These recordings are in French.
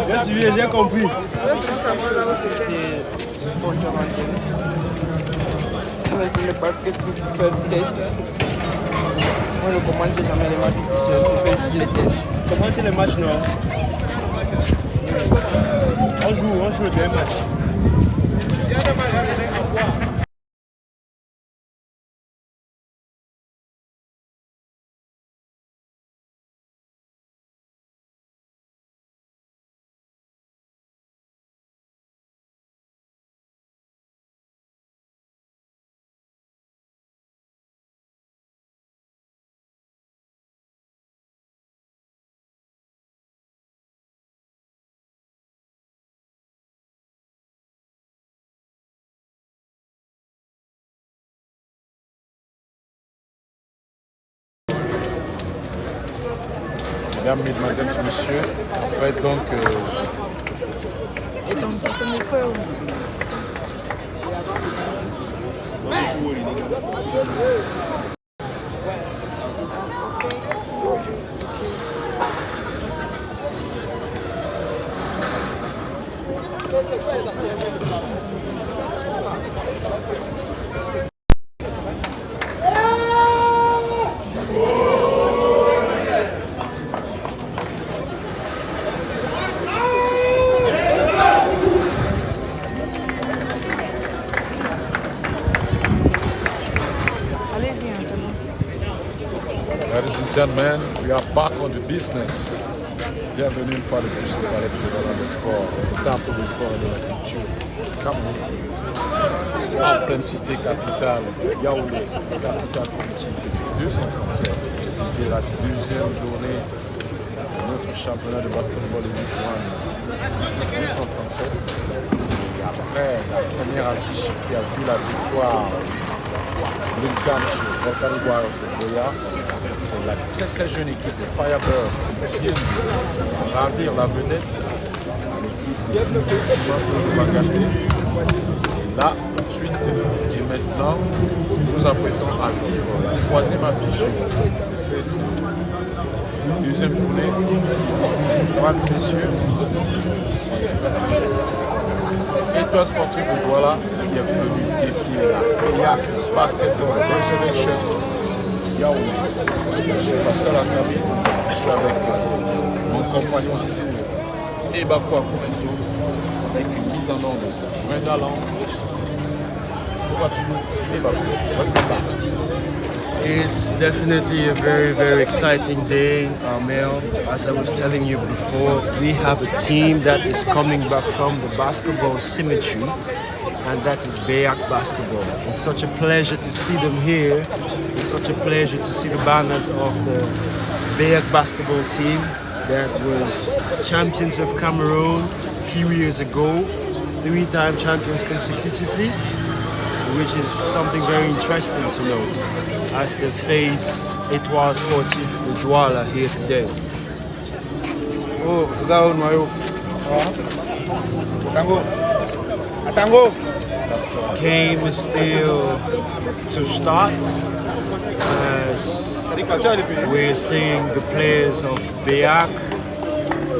J'ai suivi, j'ai compris. C'est fort quarantaine. Avec le basket, il faut faire le test. Moi, je ne commande jamais les matchs officiels, je fais juste les tests. Comment les matchs, non? On joue des matchs. Mesdames, mesdemoiselles, messieurs, après donc ladies and gentlemen, we are back on the business. Bienvenue une fois de plus au Palais Fédéral des Sports, au temple des sports et de la culture, Cameroun, en pleine cité capitale, Yaoundé, capitale politique depuis 237, qui est la deuxième journée de notre championnat de basketball Elite One 237. Et après la première affiche qui a vu la victoire de l'UQAM sur Volcanic Warriors de Boya, c'est la très jeune équipe de Firebird qui vient de ravir la vedette à l'équipe de Bagaté. Et là, tout de suite, et maintenant, nous nous apprêtons à vivre la troisième affiche de cette deuxième journée. Mesdames, messieurs, c'est Étoile Sportive de Douala qui est venu défier la BEAC Basketball Resurrection. Je suis pas seul à Kaby, je suis avec mon compagnon du jour, Ebako Akufizo, avec une mise en ordre de Brenda Lang. Comment vas-tu nous, Ebako? It's definitely a very exciting day, Mel. As I was telling you before, we have a team that is coming back from the basketball cemetery, and that is BEAC basketball. It's such a pleasure to see them here. It's such a pleasure to see the banners of the BEAC basketball team that was champions of Cameroon a few years ago, 3-time champions consecutively, which is something very interesting to note as they face Étoile Sportive de Douala here today. Oh, Zaoud Mayo. Atango. Game is still to start as we're seeing the players of BEAC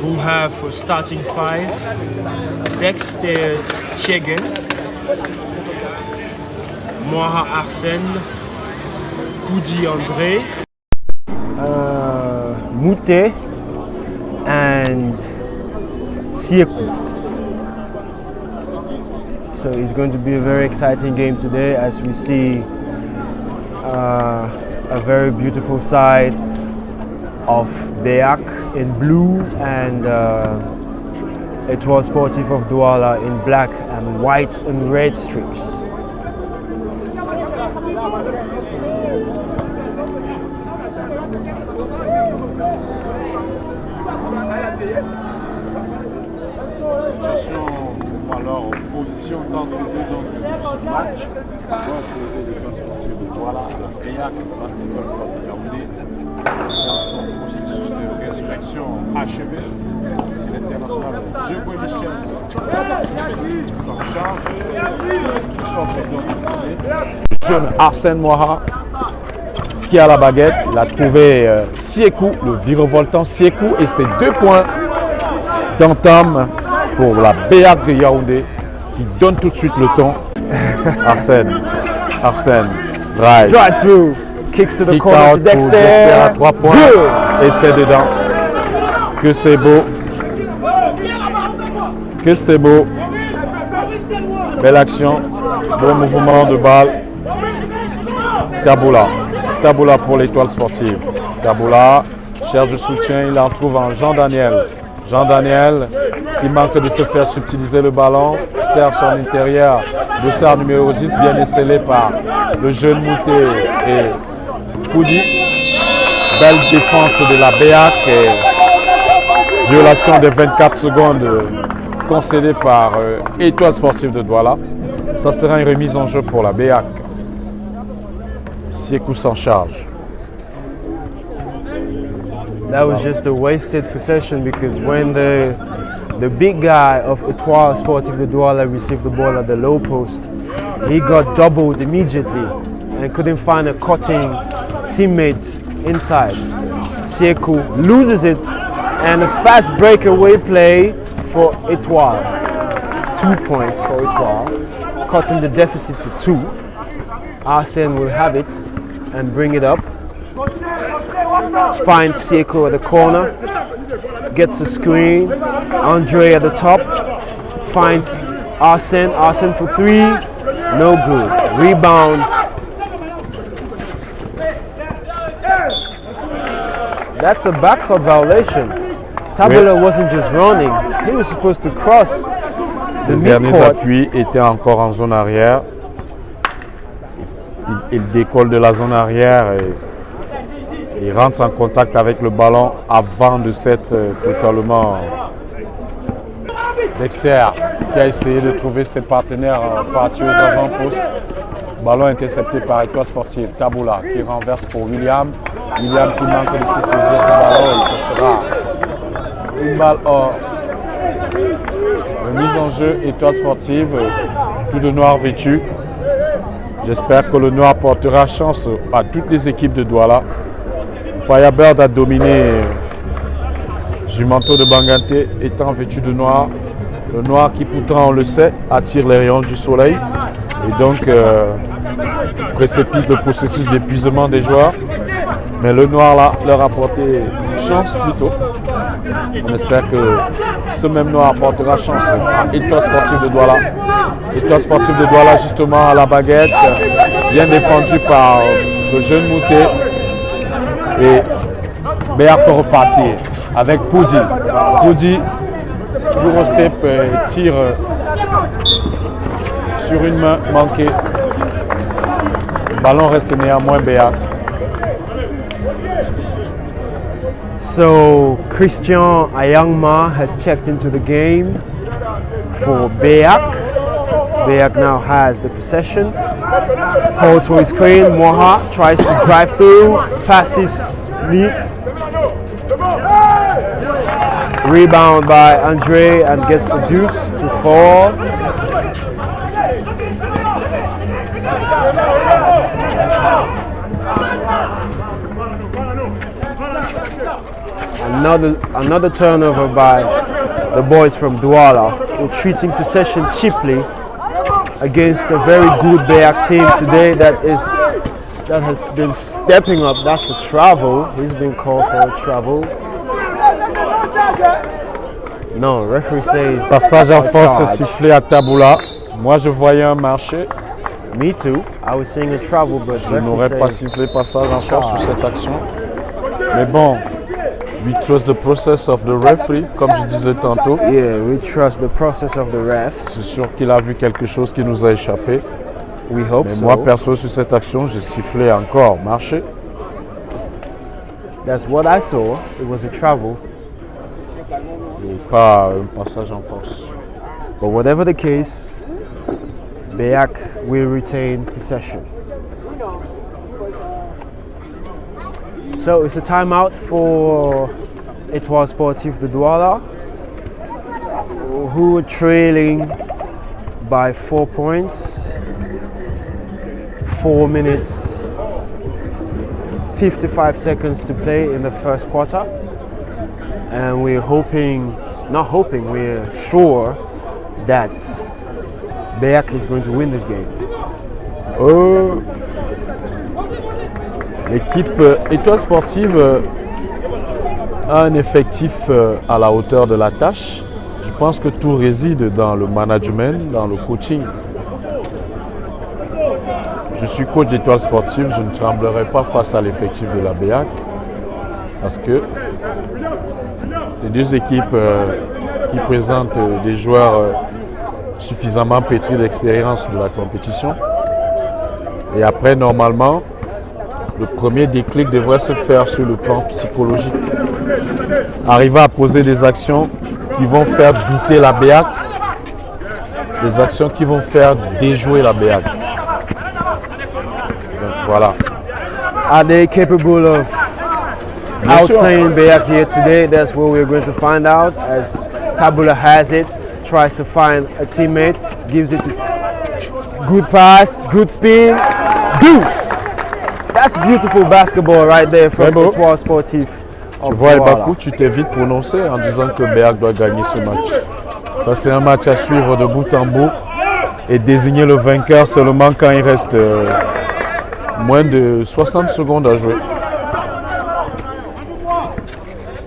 who have for starting five Dexter Chegen, Moha Arsène, Poudi André, Mouté, and Sieku. So it's going to be a very exciting game today as we see a very beautiful side of BEAC in blue and Étoile Sportive of Douala in black and white and red strips. Situation, alors, position d'entre deux dans ce match, va opposer l'Étoile Sportive de Douala à la BEAC Basketball Club de Yaoundé dans son processus de résurrection achevé. C'est l'international Djebo Michel s'en charge. Le jeune Arsène Moha qui a la baguette, il a trouvé Sieku, le virevoltant Sieku, et c'est 2 points entame pour la BEAC de Yaoundé qui donne tout de suite le ton. Arsène, drive. Drive through, kicks to the Kick corner out to pour Dexter à Dexter. 3 points. Good. Et c'est dedans. Que c'est beau. Que c'est beau. Belle action. Bon mouvement de balle. Taboula. Taboula pour l'Étoile sportive. Taboula cherche du soutien. Il en trouve en Jean-Daniel. Jean-Daniel qui manque de se faire subtiliser le ballon. Serve son intérieur. Dossard numéro 10 bien esselé par le jeune Mouté et Poudi. Belle défense de la BEAC et violation des 24 secondes concédée par Étoile sportive de Douala. Ça sera une remise en jeu pour la BEAC. Siekou s'en charge. That was just a wasted possession because when the big guy of Étoile Sportive de Douala received the ball at the low post, he got doubled immediately and couldn't find a cutting teammate inside. Siekou loses it and a fast breakaway play for Étoile. 2 points for Étoile, cutting the deficit to 2. Arsene will have it and bring it up. Finds Siekou at the corner, gets a screen. Andre at the top, finds Arsene. Arsene for 3, no good. Rebound. That's a backcourt violation. Tabula wasn't just running, he was supposed to cross the Les derniers midcourt. appuis étaient encore en zone arrière. Il décolle de la zone arrière et il rentre en contact avec le ballon avant de s'être totalement. Dexter qui a essayé de trouver ses partenaires partis aux avant-postes. Ballon intercepté par Étoile sportive. Taboula qui renverse pour William. William qui manque de se saisir du ballon et ça sera une balle hors. Remise en jeu Étoile sportive, tout de noir vêtu. J'espère que le noir portera chance à toutes les équipes de Douala. Firebird a dominé Jumanto de Banganté étant vêtu de noir. Le noir qui pourtant, on le sait, attire les rayons du soleil et donc précipite le processus d'épuisement des joueurs. Mais le noir là leur a apporté chance plutôt. On espère que ce même noir apportera chance à Étoile sportive de Douala. Étoile sportive de Douala justement à la baguette, bien défendu par le jeune Mouté. Et BEAC peut repartir avec Poudi. Poudi, gros step, tire sur une main manquée. Le ballon reste néanmoins BEAC. So Christian Ayangma has checked into the game for BEAC. BEAC now has the possession. Calls for his screen. Moha tries to drive through. Passes deep. Rebound by Andre and gets the deuce to 4. Another turnover by the boys from Douala, retreating possession cheaply against a very good BEAC team today that has been stepping up. That's a travel. He's been called for a travel. No, referee says Passage en force charge. sifflé à Taboula. Moi je voyais un marché. Me too. I was seeing a travel, but Je n'aurais pas referee says sifflé passage en force sur cette action. Mais bon, we trust the process of the referee, comme je disais tantôt. yeah, we trust the process of the refs. C'est sûr qu'il a vu quelque chose qui nous a échappé. We hope Mais so. moi perso sur cette action, j'ai sifflé encore marché. That's what I saw. It was a travel. Et pas un passage en force. But whatever the case, BEAC will retain possession. So it's a timeout for Étoile Sportive de Douala, who were trailing by 4 points. 4 minutes, 55 seconds to play in the first quarter. And we're hoping not hoping, we're sure that BEAC is going to win this game. L'équipe Étoile Sportive a un effectif à la hauteur de la tâche. Je pense que tout réside dans le management, dans le coaching. Je suis coach d'Étoile Sportive, je ne tremblerai pas face à l'effectif de la BEAC parce que c'est deux équipes qui présentent des joueurs suffisamment pétris d'expérience de la compétition. Et après, normalement, le premier déclic devrait se faire sur le plan psychologique. Arriver à poser des actions qui vont faire douter la BEAC, des actions qui vont faire déjouer la BEAC. Donc voilà. Are they capable of outplaying BEAC here today? That's what we're going to find out as Tabula has it, tries to find a teammate, gives it a good pass, good spin, deuce! That's beautiful basketball right there from Étoile Sportive. Tu vois, Bakou, tu t'es vite prononcé en disant que BEAC doit gagner ce match. Ça, c'est un match à suivre de bout en bout et désigner le vainqueur seulement quand il reste moins de 60 secondes à jouer.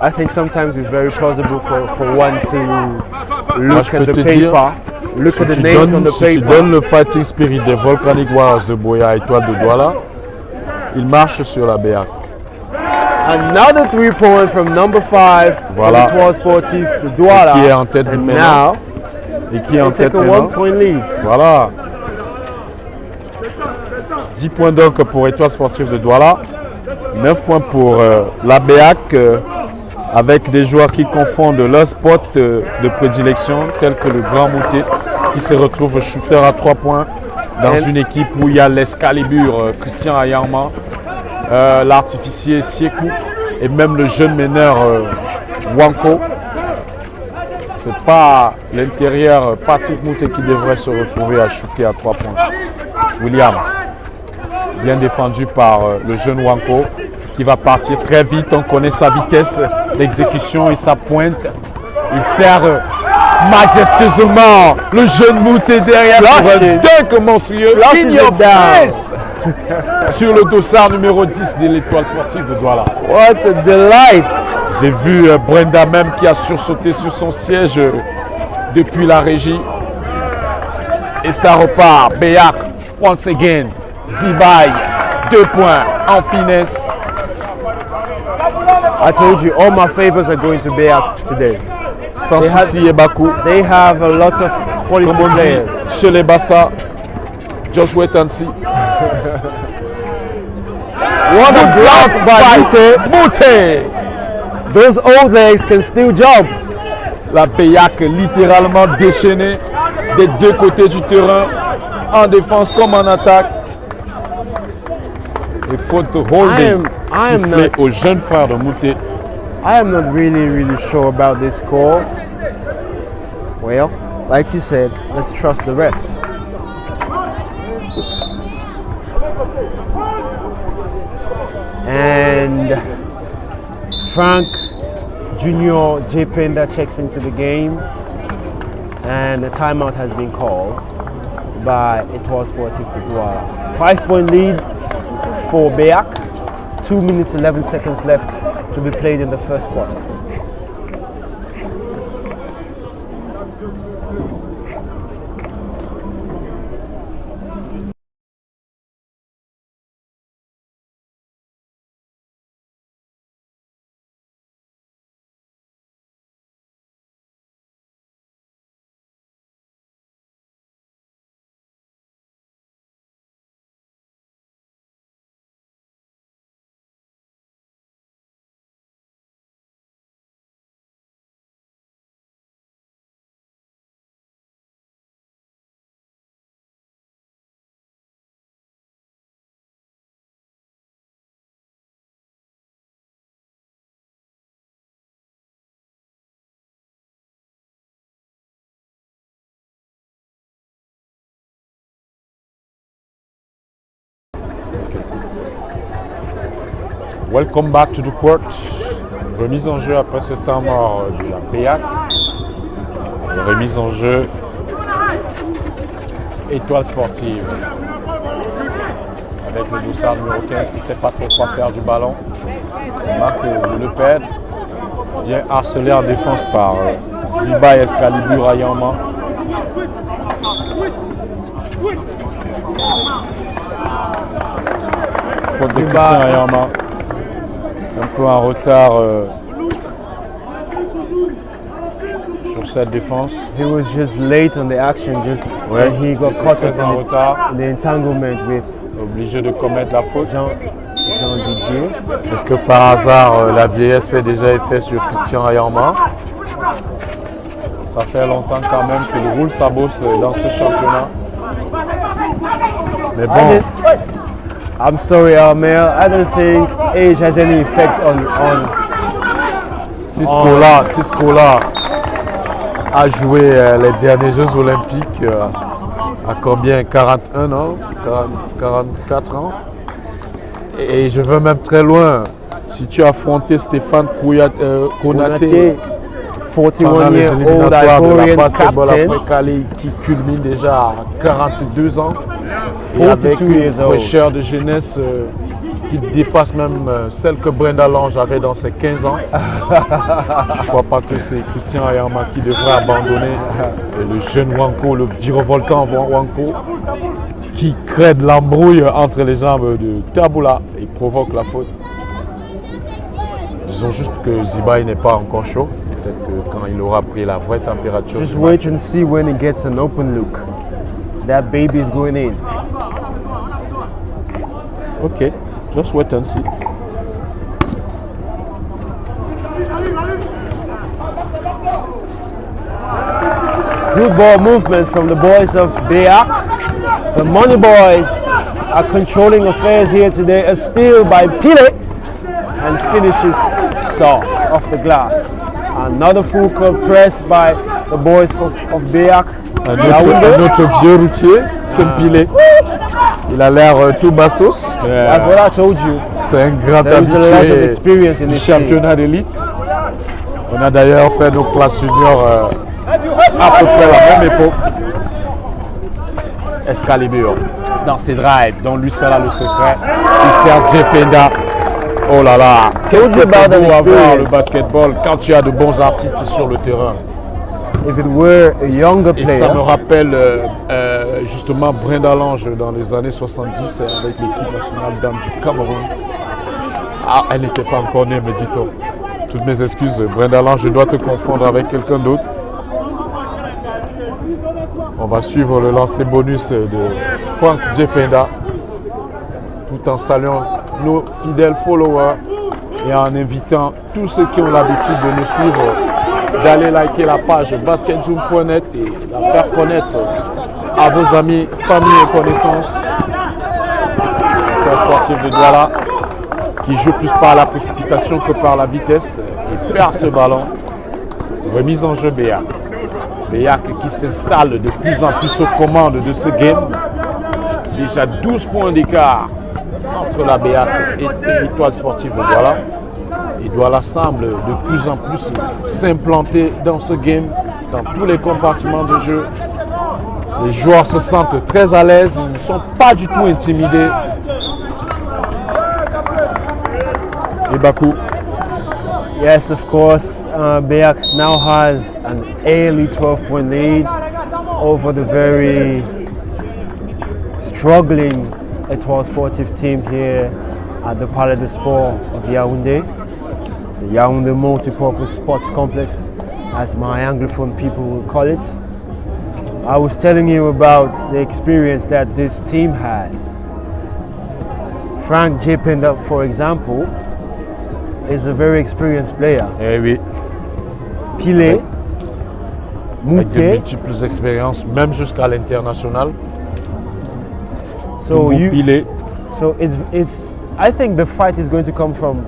I think sometimes it's very plausible for one to look at the paper, look at the names on the paper. Si tu donnes le fighting spirit des Volcanic Warriors de Boya à Étoile de Douala, il marche sur la BEAC. Another 3 points from number 5 Voilà. Étoile Sportive de Douala. Qui est en tête and maintenant. now Et qui est en take tête a maintenant. 1-point lead. Voilà. 10 points donc pour Étoile Sportive de Douala. 9 points pour la BEAC avec des joueurs qui confondent leur spot de prédilection tel que le Grand Moutet qui se retrouve shooter à 3 points dans une équipe où il y a l'Excalibur Christian Ayama, l'artificier Siekou et même le jeune meneur Wanko. C'est pas l'intérieur Patrick Moutet qui devrait se retrouver à shooter à 3 points. William, bien défendu par le jeune Wanko qui va partir très vite. On connaît sa vitesse, l'exécution et sa pointe. Il sert majestueusement le jeune Moutet derrière pour un dunk monstrueux. In your face sur le dossard numéro 10 de l'Étoile Sportive de Douala. What a delight! J'ai vu Brenda même qui a sursauté sur son siège depuis la régie. Et ça repart. BEAC, once again. Zibaï, 2 points en finesse. I told you all my favors are going to BEAC today. Sans souci et Bakou. They have a lot of quality Comme on dit, players. chez les Bassa, Joshua Tansi. What a block by Moutet. Those old legs can still jump. La BEAC littéralement déchaînée des deux côtés du terrain, en défense comme en attaque. Il faut holding siffler au jeune frère de Moutet. I am not really sure about this score. Well, like you said, let's trust the refs. And Frank Junior J. Penda checks into the game, and a timeout has been called by Étoile Sportive de Douala. 5-point lead for BEAC. 2 minutes 11 seconds left to be played in the first quarter. Welcome back to the court. Remise en jeu après ce temps mort de la BEAC. Remise en jeu. Étoile sportive. Avec le dossard numéro 15 qui ne sait pas trop quoi faire du ballon. On marque le perdre. Bien harcelé en défense par Ziba et Excalibur Ayama. Faute de Christian Ayama. Un peu en retard sur cette défense. He was just late on the action, just Ouais, when he got il était caught très up en in retard. the entanglement with Obligé de commettre la faute. Jean Didier. Est-ce que par hasard la vieillesse fait déjà effet sur Christian Ayama? Ça fait longtemps quand même qu'il roule sa bosse dans ce championnat. Mais bon, I'm sorry, Armel. I don't think age has any effect on Cisco-là a joué les derniers Jeux Olympiques à combien? 41 ans? 44 ans? Et je vais même très loin. Si tu as affronté Stéphane Konaté pendant 41 les year old éliminatoires de la Ivorian Basketball captain. Africa League qui culmine déjà à 42 ans et 42 avec une years old. fraîcheur de jeunesse qui dépasse même celle que Brenda Lange avait dans ses 15 ans. Je ne crois pas que c'est Christian Ayama qui devrait abandonner le jeune Wanko, le virevoltant Wanko, qui crée de l'embrouille entre les jambes de Taboula et provoque la faute. Disons juste que Ziba n'est pas encore chaud. Peut-être que quand il aura pris la vraie température. Just du wait match. and see when he gets an open look. That baby is going in. Ok, just wait and see. Good ball movement from the boys of BEAC. The Money Boys are controlling affairs here today. A steal by Pile and finishes soft off the glass. Another full court press by the boys of BEAC. Un autre vieux routier, Sempile. Il a l'air tout bastos. That's what I told you. C'est un grand There is a lot of habitué experience in du this team. championnat d'élite. On a d'ailleurs fait nos classes juniors à peu près la même époque. Excalibur dans ses drives, dont lui c'est là le secret. Il sert Jependa. Oh là là, qu'est-ce que c'est beau à voir le basketball quand tu as de bons artistes sur le terrain. If it were a younger Et ça me player, rappelle justement Brenda Lange dans les années 70 avec l'équipe nationale dames du Cameroun. Ah, elle n'était pas encore née, me dit-on. Toutes mes excuses, Brenda Lange, je dois te confondre avec quelqu'un d'autre. On va suivre le lancer bonus de Frank Jependa, tout en saluant nos fidèles followers et en invitant tous ceux qui ont l'habitude de nous suivre d'aller liker la page basketzoom.net et la faire connaître à vos amis, familles et connaissances. Le sportif de Douala qui joue plus par la précipitation que par la vitesse et perd ce ballon. Remise en jeu BEAC. BEAC qui s'installe de plus en plus aux commandes de ce game. Déjà 12 points d'écart entre la BEAC et l'Étoile sportive de Douala. Et Douala semble de plus en plus s'implanter dans ce game, dans tous les compartiments de jeu. Les joueurs se sentent très à l'aise, ils ne sont pas du tout intimidés. Et Bakou. yes, of course, BEAC now has an early 12-point lead over the very struggling Étoile Sportive team here at the Palais de Sport of Yaoundé, the Yaoundé Multipurpose Sports Complex, as my Anglophone people will call it. I was telling you about the experience that this team has. Frank Jependa, for example, is a very experienced player. Eh oui, Pile, avec de Mouté, multiples expériences, même jusqu'à l'international. so Pilé. it's I think the fight is going to come from,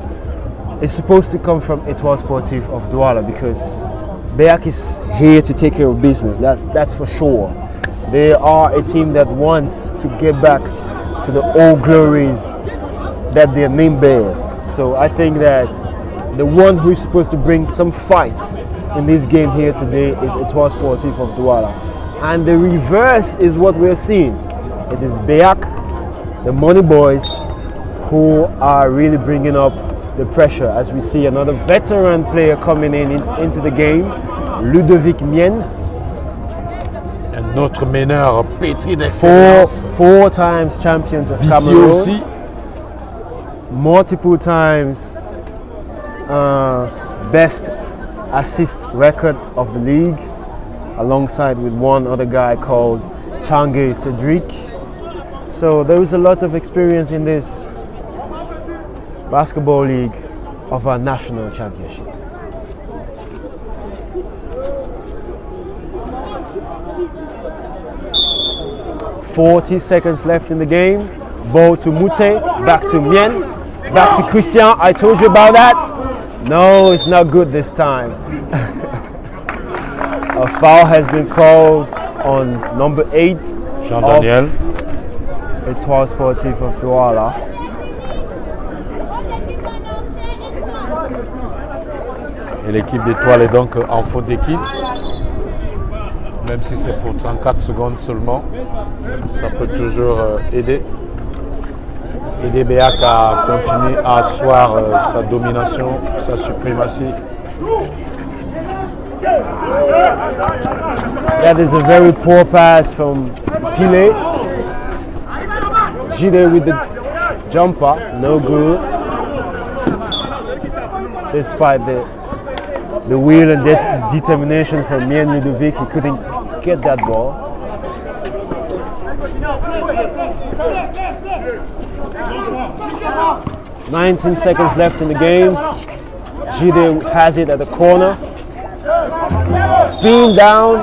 it's supposed to come from Étoile Sportive of Douala, because BEAC is here to take care of business, that's for sure. They are a team that wants to get back to the old glories that their name bears. So I think that the one who is supposed to bring some fight in this game here today is Étoile Sportive of Douala. And the reverse is what we're seeing. It is BEAC, the Money Boys, who are really bringing up the pressure as we see another veteran player coming into the game, Ludovic Mien. Un autre meneur pétri d'expérience. Four times champions of Vicieux Cameroon. aussi. Multiple times best assist record of the league, alongside with one other guy called Change Cedric. So there is a lot of experience in this basketball league of our national championship. "40 seconds left in the game. Ball to Mute, back to Mien, back to Christian. I told you about that. No, it's not good this time. A foul has been called on number 8, Jean-Daniel. Étoile Sportive of Douala. Et l'équipe d'Étoile est donc en faute d'équipe. Même si c'est pour 34 secondes seulement, ça peut toujours aider BEAC à continuer à asseoir sa domination, sa suprématie. That is a very poor pass from Pile. Gide with the jumper, no good. Despite the will and determination from Mien Ludovic, he couldn't get that ball. "19 seconds left in the game. Gide has it at the corner. Spin down,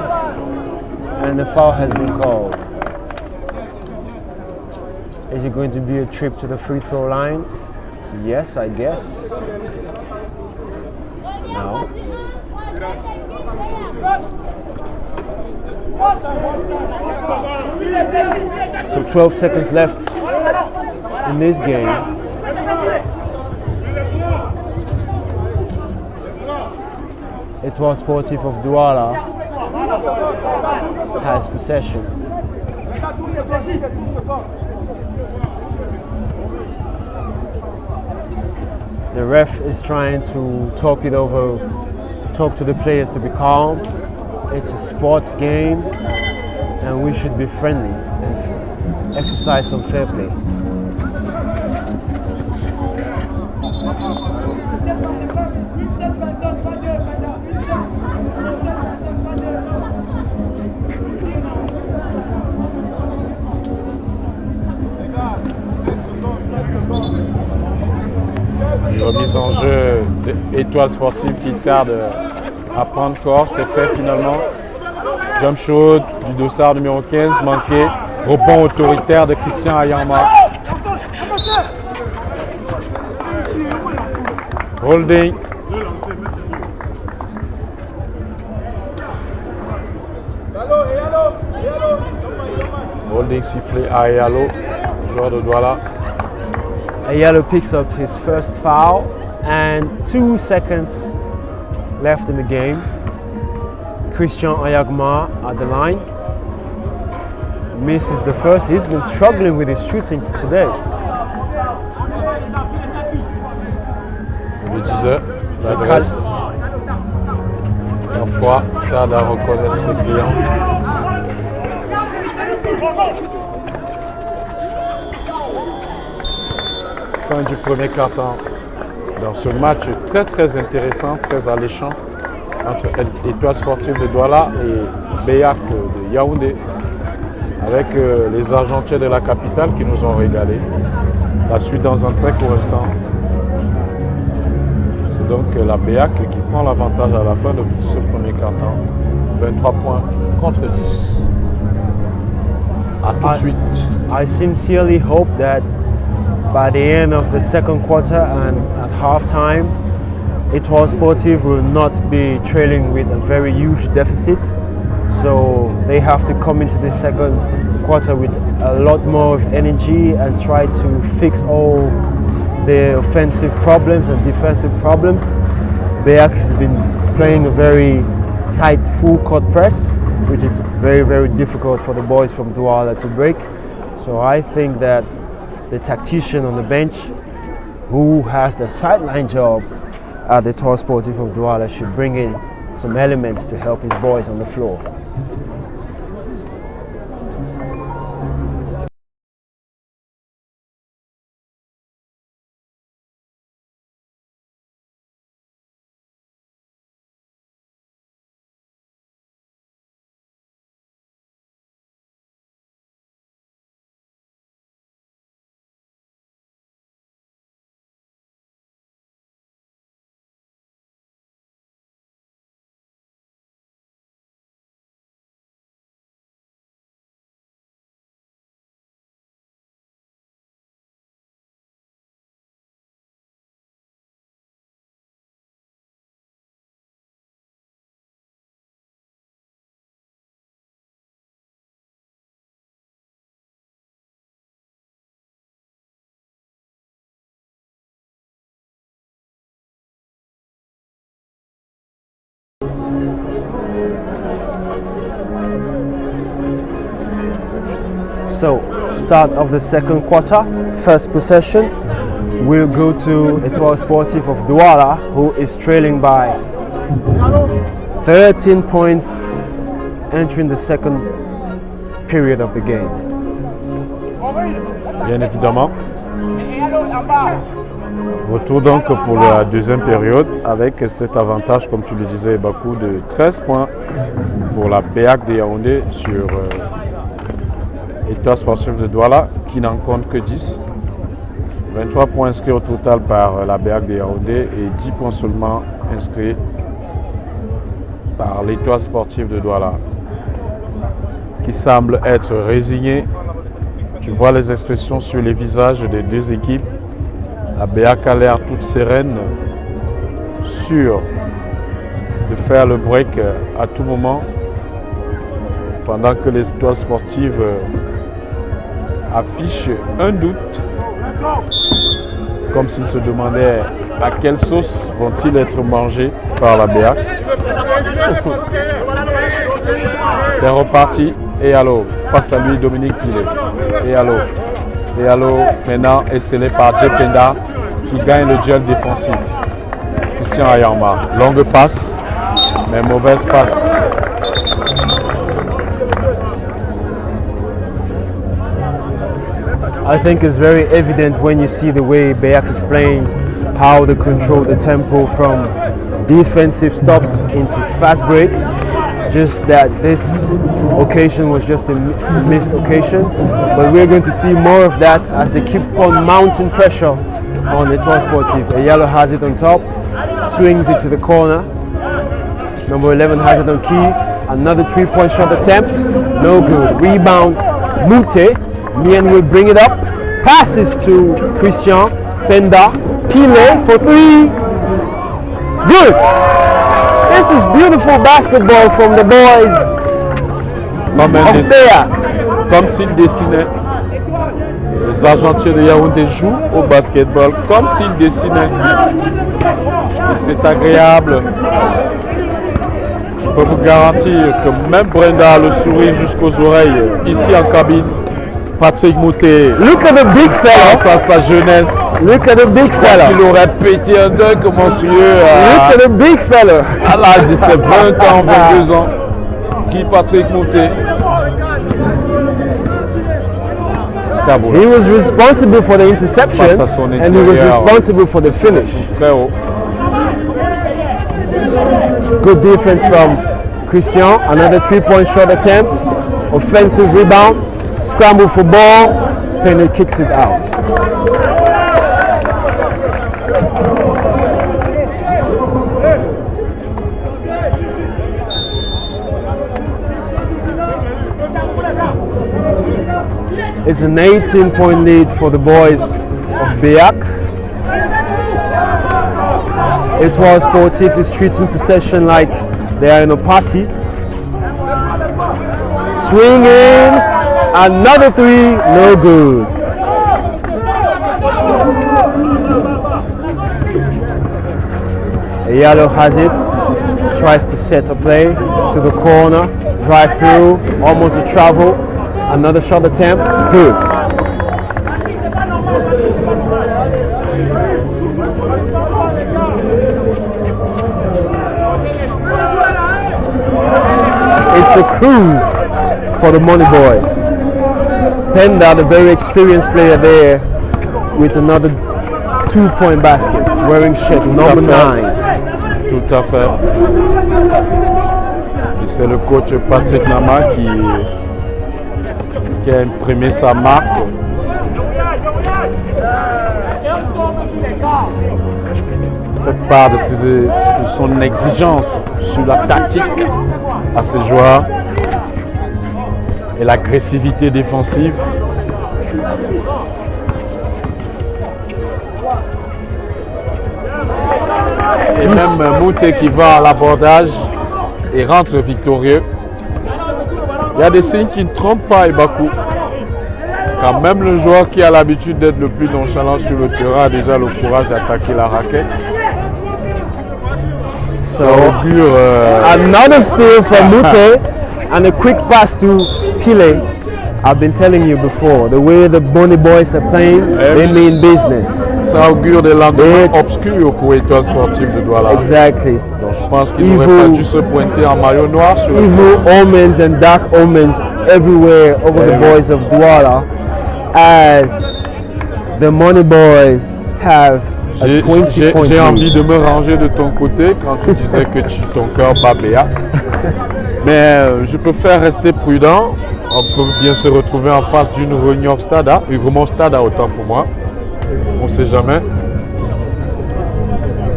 and the foul has been called. Is it going to be a trip to the free throw line? Yes, I guess. No. So 12 seconds left in this game. Étoile Sportive of Douala has possession. The ref is trying to talk it over, talk to the players to be calm. It's a sports game and we should be friendly and exercise some fair play. Remise en jeu d'Étoile Sportive qui tarde à prendre corps, c'est fait finalement. Jump shot du dossard numéro 15 manqué. Rebond autoritaire de Christian Ayama. Holding. Holding sifflé à Ayalo, joueur de Douala. Ayalo picks up his first foul and 2 seconds left in the game. Christian Ayagma at the line. Misses the first. He's been struggling with his shooting today. Je le disais, l'adresse. Parfois, tarde à reconnaître ses clients. Fin du premier quart-temps. Dans ce match très intéressant, très alléchant entre Étoile Sportive de Douala et BEAC de Yaoundé, avec les Argentiers de la capitale qui nous ont régalé. La suite dans un très court instant. C'est donc la BEAC qui prend l'avantage à la fin de ce premier quart-temps. 23 points contre 10. À tout de suite. I sincerely hope that by the end of the second quarter and at halftime, Étoile Sportive will not be trailing with a very huge deficit. So they have to come into the second quarter with a lot more energy and try to fix all the offensive problems and defensive problems. BEAC has been playing a very tight full court press, which is very, very difficult for the boys from Douala to break. So I think that the tactician on the bench, who has the sideline job at the Étoile Sportive of Douala, should bring in some elements to help his boys on the floor. So, start of the second quarter, first possession. We'll go to Étoile Sportive of Douala, who is trailing by 13 points entering the second period of the game. Bien évidemment. Retour donc pour la deuxième période avec cet avantage, comme tu le disais, Bakou, de 13 points pour la BEAC de Yaoundé sur Étoile Sportive de Douala qui n'en compte que 10. 23 points inscrits au total par la BEAC de Yaoundé et 10 points seulement inscrits par l'Étoile Sportive de Douala qui semble être résigné. Tu vois les expressions sur les visages des deux équipes. La BEAC a l'air toute sereine, sûre de faire le break à tout moment, pendant que l'Étoile Sportive affiche un doute, comme s'ils se demandaient à quelle sauce vont-ils être mangés par la BEAC. C'est reparti. Et allô, face à lui Dominique Tillet. Et allô, maintenant est scellé par Jependa qui gagne le duel défensif. Christian Ayamba, longue passe, mais mauvaise passe. I think it's very evident when you see the way BEAC is playing, how they control the tempo from defensive stops into fast breaks. Just that this occasion was just a missed occasion, but we're going to see more of that as they keep on mounting pressure on Étoile Sportive. A yellow has it on top, swings it to the corner. Number 11 has it on key. Another 3-point shot attempt, no good. Rebound, Mute. Mien will bring it up. Passes to Christian Penda. Pile for 3. Good. This is beautiful basketball from the boys of BEAC. Comme s'ils dessinaient. Les Argentiers de Yaoundé jouent au basketball comme s'ils dessinaient. Et c'est agréable. Je peux vous garantir que même Brenda a le sourire jusqu'aux oreilles ici en cabine. Patrick Moutet, Look at the big fella. face à sa jeunesse, Look at the big fella. il aurait pété un dunk monstrueux Look at the big fella. à l'âge de ses 20 ans, 22 ans. Qui Patrick Moutet? He was responsible for the interception Face à son and he was intérieur. responsible for the finish. Très haut. Good defense from Christian. Another 3-point shot attempt. Offensive rebound. Scramble for ball. Penny kicks it out. It's an 18-point lead for the boys of BEAC. Étoile Sportive is treating possession like they are in a party. Swing in, another 3, no good. Yellow has it. tries to set a play to the corner, drive through, almost a travel, another shot attempt, good. It's a cruise for the Money Boys. Penda, the very experienced player there, with another 2-point basket, wearing shirt number 9. Tout à fait. Et c'est le coach Patrick Nama qui a imprimé sa marque. Il fait part de son exigence sur la tactique à ses joueurs et l'agressivité défensive. Et même Mouté qui va à l'abordage et rentre victorieux. Il y a des signes qui ne trompent pas Ibakou. Quand même le joueur qui a l'habitude d'être le plus nonchalant sur le terrain a déjà le courage d'attaquer la raquette. So another steal from Mouté and a quick pass to Pile. I've been telling you before, the way the Bonnie Boys are playing, they mean business. Ça augure des lendemains obscurs pour Étoile Sportive de Douala. Exactly. Donc je pense qu'il n'aurait pas dû se pointer en maillot noir sur evil omens and dark omens everywhere over the boys of Douala, as the Money Boys have a 20-point J'ai envie de me ranger de ton côté quand tu disais que ton cœur bat BEAC. Mais je préfère rester prudent. On peut bien se retrouver en face d'une réunion Stada, Hugo Stada autant pour moi. On ne sait jamais.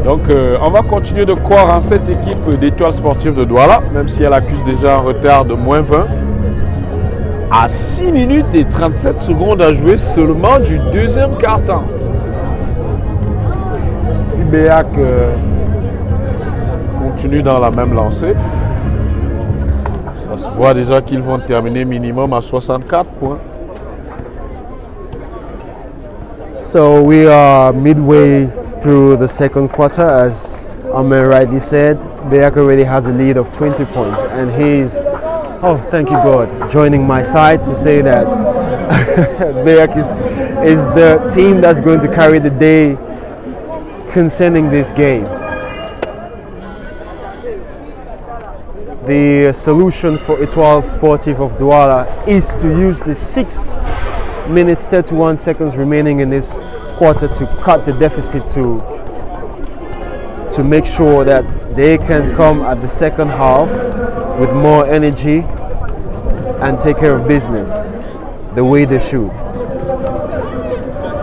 Donc on va continuer de croire en cette équipe d'Étoile Sportive de Douala, même si elle accuse déjà un retard de -20. À 6 minutes et 37 secondes à jouer seulement du deuxième quart-temps. Si BEAC continue dans la même lancée, ça se voit déjà qu'ils vont terminer minimum à 64 points. So we are midway through the second quarter, as Amer rightly said. BEAC already has a lead of 20 points, and he's, oh thank you God, joining my side to say that BEAC is the team that's going to carry the day concerning this game. The solution for Étoile Sportive of Douala is to use the 6 minutes 31 seconds remaining in this quarter to cut the deficit to make sure that they can come at the second half with more energy and take care of business the way they should.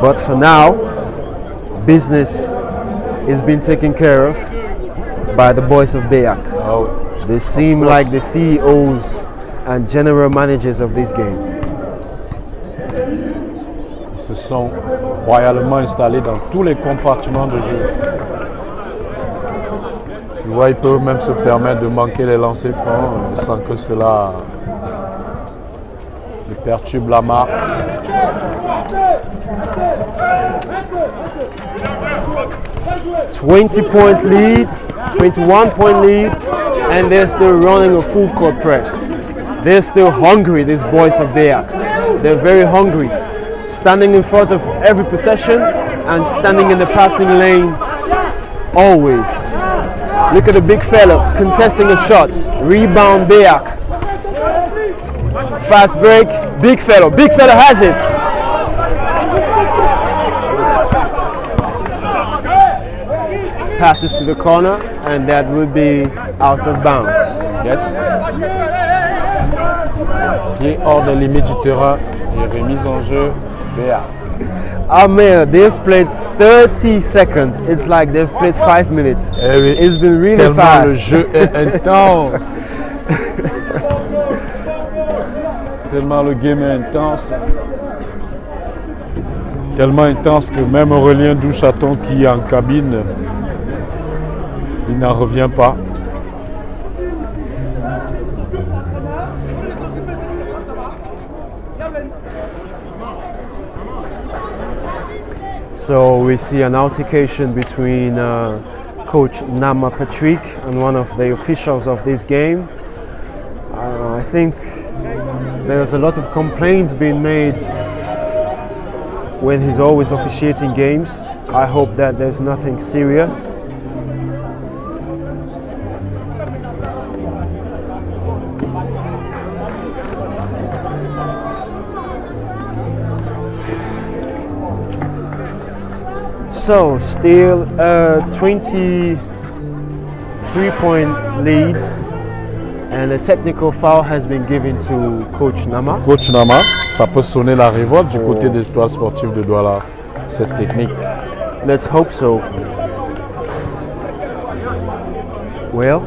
But for now, business is being taken care of by the boys of BEAC. They seem like the CEOs and general managers of this game. Ils se sont royalement installés dans tous les compartiments de jeu. Tu vois, ils peuvent même se permettre de manquer les lancers francs sans que cela ne perturbe la marque. $20-point lead, 21-point lead, and they're still running a full court press. They're still hungry, these boys of BEAC. They're very hungry. Standing in front of every possession and standing in the passing lane always. Look at the big fella contesting a shot. Rebound BEAC. Fast break, big fella has it. Passes to the corner, and that will be out of bounds. Yes. Pied hors des limites du terrain et remise en jeu BEAC. Man, they've played 30 seconds. It's like they've played 5 minutes. Oui. It's been really Tellement fast. le jeu est intense. Tellement le game est intense. Tellement intense que même Aurélien Douchaton qui est en cabine, il n'en revient pas. So we see an altercation between Coach Nama Patrick and one of the officials of this game. I think there's a lot of complaints being made when he's always officiating games. I hope that there's nothing serious. So still a 23-point lead, and a technical foul has been given to Coach Nama. Coach Nama, ça peut sonner la révolte du côté des étoiles sportives de Douala, cette technique. Let's hope so. Well,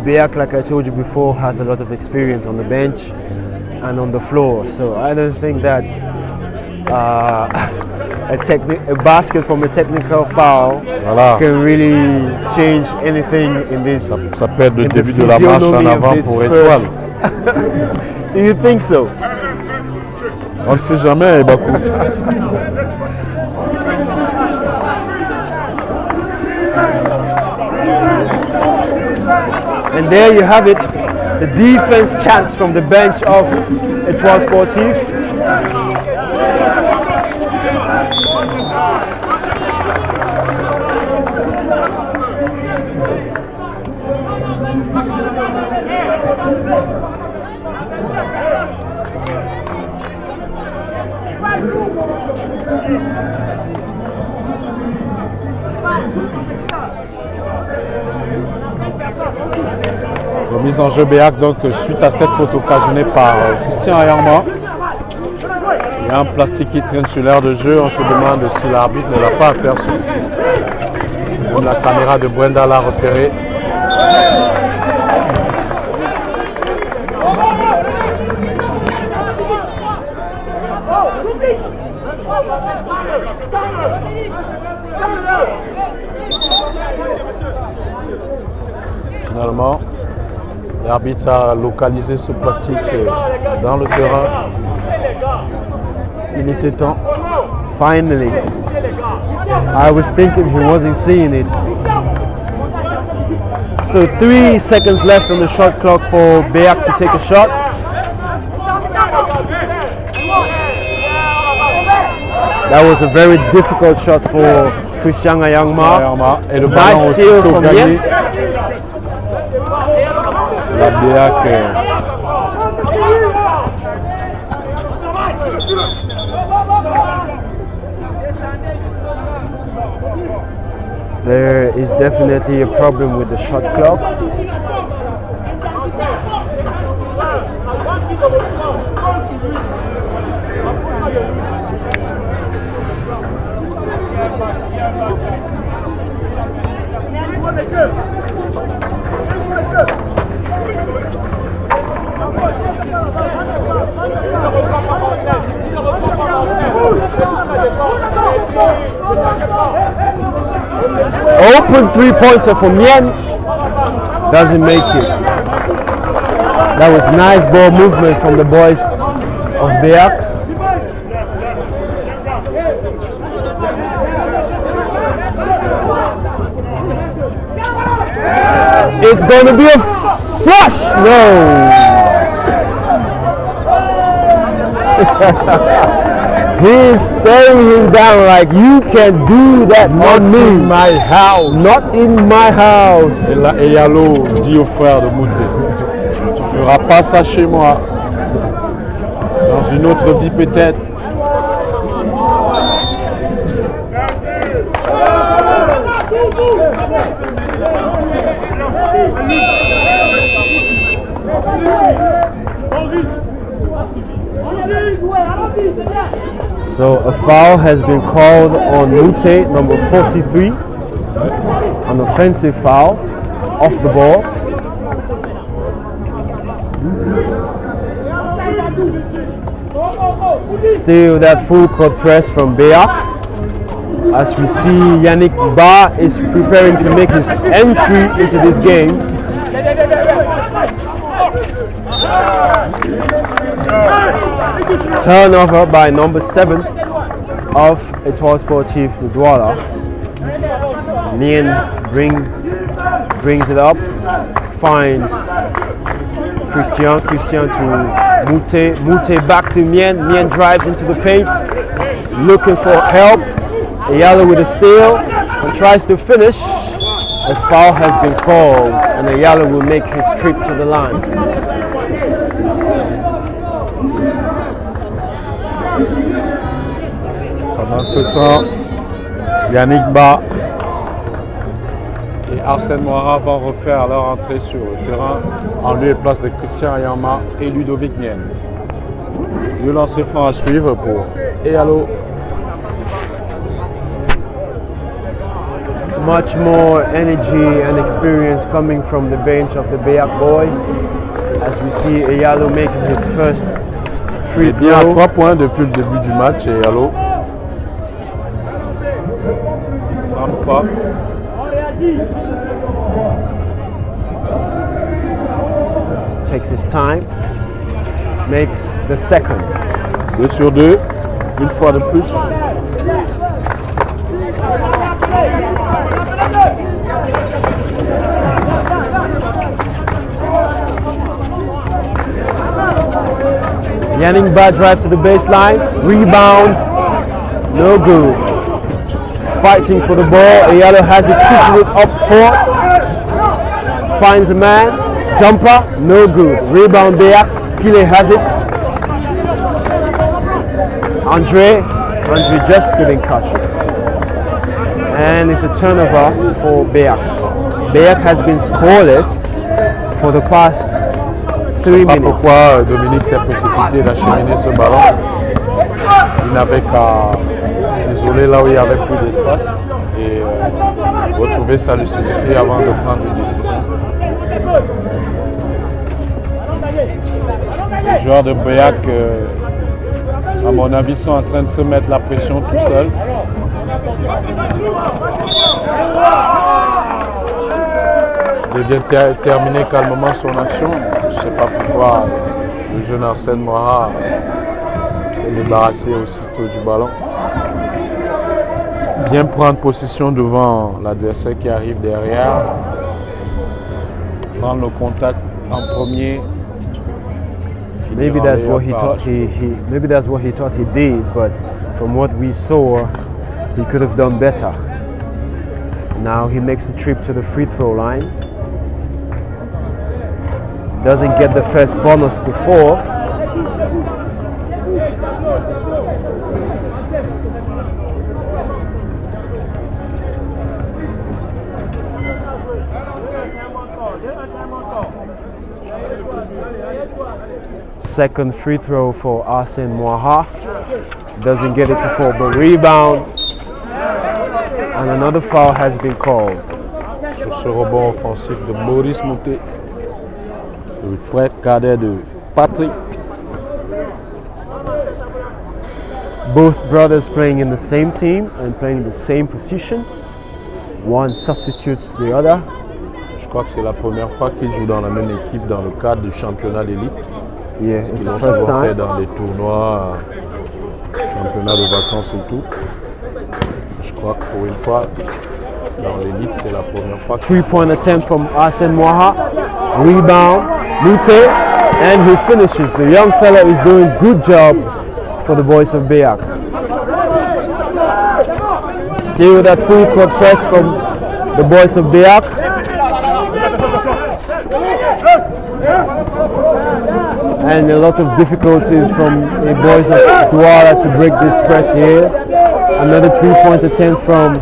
BEAC, like I told you before, has a lot of experience on the bench and on the floor, so I don't think that a basket from a technical foul can really change anything in this. Ça peut être le début de la marche en avant pour Étoile. Do you think so? On ne sait jamais, Bakou. And there you have it, the defense chance from the bench of Étoile Sportive. Remise en jeu BEAC donc suite à cette faute occasionnée par Christian Ayarma. Il y a un plastique qui traîne sur l'aire de jeu. On se demande si l'arbitre ne l'a pas aperçu. La caméra de Brenda l'a repéré. Finalement, l'arbitre a localisé ce plastique dans le terrain. Il était temps. Finally, I was thinking he wasn't seeing it. So 3 seconds left on the shot clock for BEAC to take a shot. That was a very difficult shot for Christian Ayangma. Et le ballon aussitôt gagné. La BEAC. There is definitely a problem with the shot clock. Open three-pointer for Mien, doesn't make it. That was nice ball movement from the boys of BEAC. It's going to be a flush. No. He's staring him down like, you can do that on me. Not in my house. Not in my house. Et Yalo dit au frère de Mouté, tu feras pas ça chez moi. Dans une autre vie peut-être. So a foul has been called on Mute, number 43, an offensive foul, off the ball. Still that full court press from BEAC. As we see, Yannick Ba is preparing to make his entry into this game. Turnover by number 7 of Étoile Sportive de Douala. Mien brings it up, finds Christian to Mute back to Mien drives into the paint, looking for help. Ayala with a steal and tries to finish. A foul has been called and Ayala will make his trip to the line. Pendant ce temps, Yannick Ba et Arsène Moira vont refaire leur entrée sur le terrain en lieu et place de Christian Ayama et Ludovic Mien. Deux lancers francs à suivre pour Ayalo. Much more energy and experience coming from the bench of the BEAC boys as we see Ayalo making his first free Il est bien à throw. 3 points depuis le début du match et Ayalo. Trempe pas. Takes his time, makes the second. 2 sur 2, une fois de plus. Yannick Ba drives to the baseline, rebound, no good. Fighting for the ball, Ayalo has it, pushes it up court, finds a man, jumper, no good. Rebound BEAC, Pile has it. Andre just couldn't catch it. And it's a turnover for BEAC. BEAC has been scoreless for the past 3 Pas minutes. pourquoi Dominique s'est précipité d'acheminer ce ballon. Il n'avait qu'à s'isoler là où il y avait plus d'espace et retrouver sa lucidité avant de prendre une décision. Les joueurs de BEAC, à mon avis, sont en train de se mettre la pression tout seuls. Il vient terminer calmement son action. Je ne sais pas pourquoi le jeune Arsène Moira s'est débarrassé aussitôt du ballon. Bien prendre possession devant l'adversaire qui arrive derrière. Prendre le contact en premier. Maybe that's what he thought maybe that's what he thought he did, but from what we saw, he could have done better. Now he makes a trip to the free throw line. Doesn't get the first bonus to 4. Second free throw for Arsène Moira. Doesn't get it to 4, but rebound. And another foul has been called. Sur ce rebond offensif de Maurice Moutet, le frère cadet de Patrick. Both brothers playing in the same team and playing the same position. One substitutes the other. Je crois que c'est la première fois qu'ils jouent dans la même équipe dans le cadre du championnat d'élite. Yeah, Parce it's qu'ils the l'ont first souvent fait time. dans les tournois, championnats de vacances et tout. Je crois que pour une fois, dans l'élite, c'est la première fois. 3-point attempt from Arsène Moira. Rebound, Mute, and he finishes. The young fella is doing good job for the boys of BEAC. Still that full court press from the boys of BEAC. And a lot of difficulties from the boys of Douala to break this press here. Another 3-point attempt from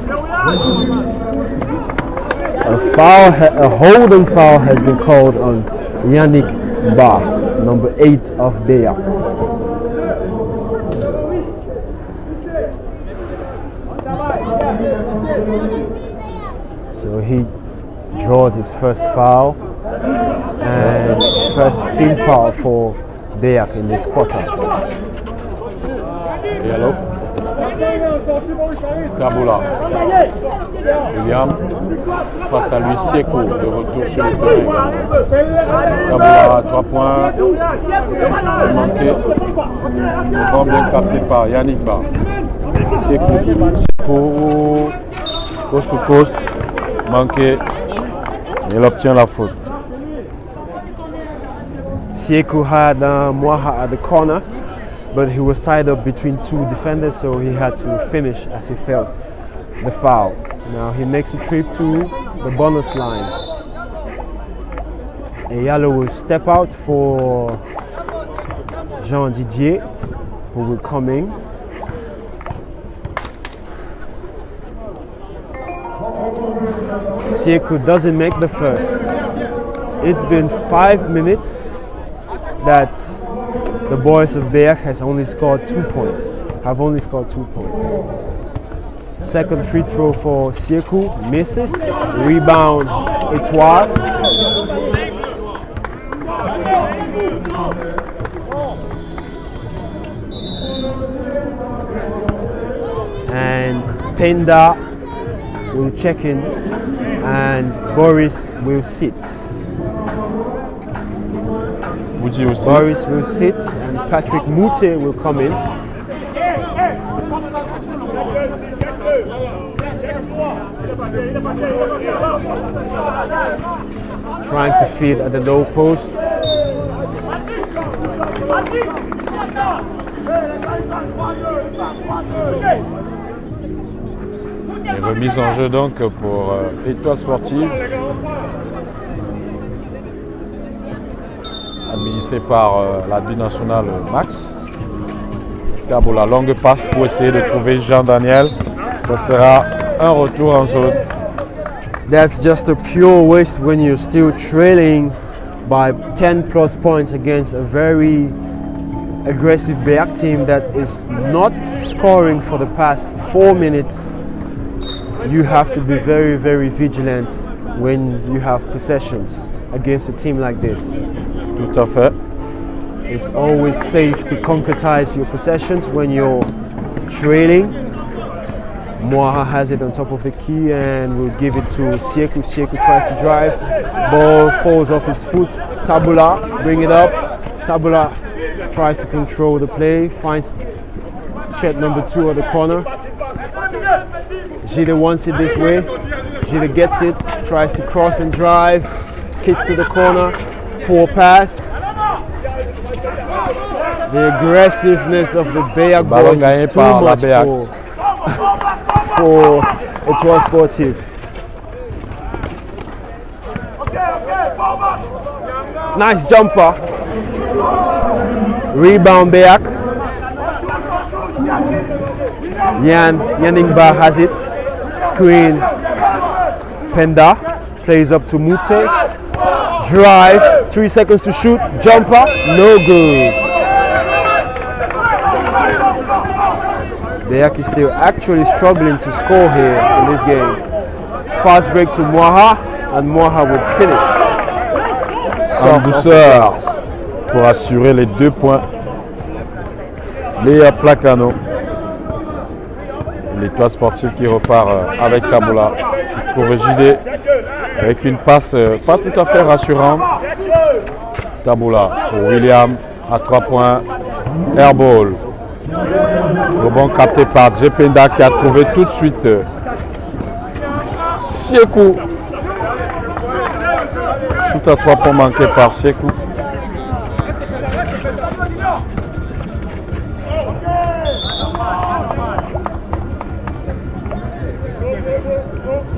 a holding foul has been called on Yannick Ba, number 8 of BEAC. So he draws his first foul and first team foul for BEAC in this quarter. Et alors, Taboula. William, face à lui, Sieko, de retour sur le terrain. Taboula, 3 points. C'est manqué. Le ballon bien capté par Yannick Ba. Sieko, coast to coast. manqué. Il obtient la faute. Sieku had Moaha at the corner, but he was tied up between two defenders, so he had to finish as he felt the foul. Now he makes a trip to the bonus line. Eyalo will step out for Jean Didier, who will come in. Sieku doesn't make the first. It's been 5 minutes that the boys of BEAC have only scored 2 points. Second free throw for Sieku, misses. Rebound, Etoile. And Penda will check in and Boris will sit. Boris will sit and Patrick Moutet will come in. Trying to feed at the low post. Et remise en jeu donc pour Étoile Sportive. Administré par la binationale Max. Pour la longue passe pour essayer de trouver Jean-Daniel. Ça sera un retour en zone. That's just a pure waste when you're still trailing by 10 plus points against a very aggressive BEAC team that is not scoring for the past 4 minutes. You have to be very, very vigilant when you have possessions against a team like this. Tout à fait. It's always safe to concretize your possessions when you're trailing. Moaha has it on top of the key and will give it to Sieku. Sieku tries to drive. Ball falls off his foot. Tabula, bring it up. Tabula tries to control the play. Finds shot number 2 at the corner. Gide wants it this way. Gide gets it. Tries to cross and drive. Kicks to the corner. Poor pass. The aggressiveness of the BEAC boys is too much for Étoile Sportive. Nice jumper. Rebound BEAC. Yaningba has it. Screen. Penda plays up to Mute. Drive. 3 seconds to shoot. Jumper. No good. BEAC is still actually struggling to score here in this game. Fast break to Moaha and Moaha will finish. En douceur pour assurer les 2 points. Léa Placano. L'Étoile Sportive qui repart avec Tabula. Qui trouve JD avec une passe pas tout à fait rassurante. Tabula pour William à 3 points. Airball. Rebond capté par Jependa qui a trouvé tout de suite Sieku. Shoot à 3 points manqué par Sieku.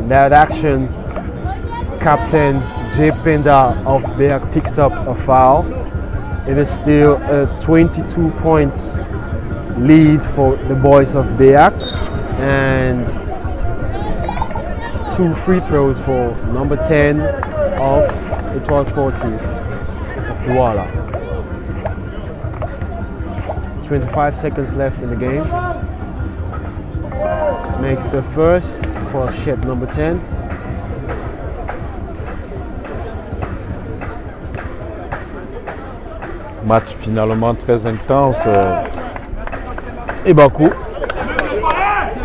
In that action, Captain Jependa of BEAC picks up a foul. It is still a 22 points lead for the boys of BEAC and 2 free throws for number 10 of Étoile Sportive of Douala. 25 seconds left in the game. Makes the first for shot number 10. Match finalement très intense. Et Bakou,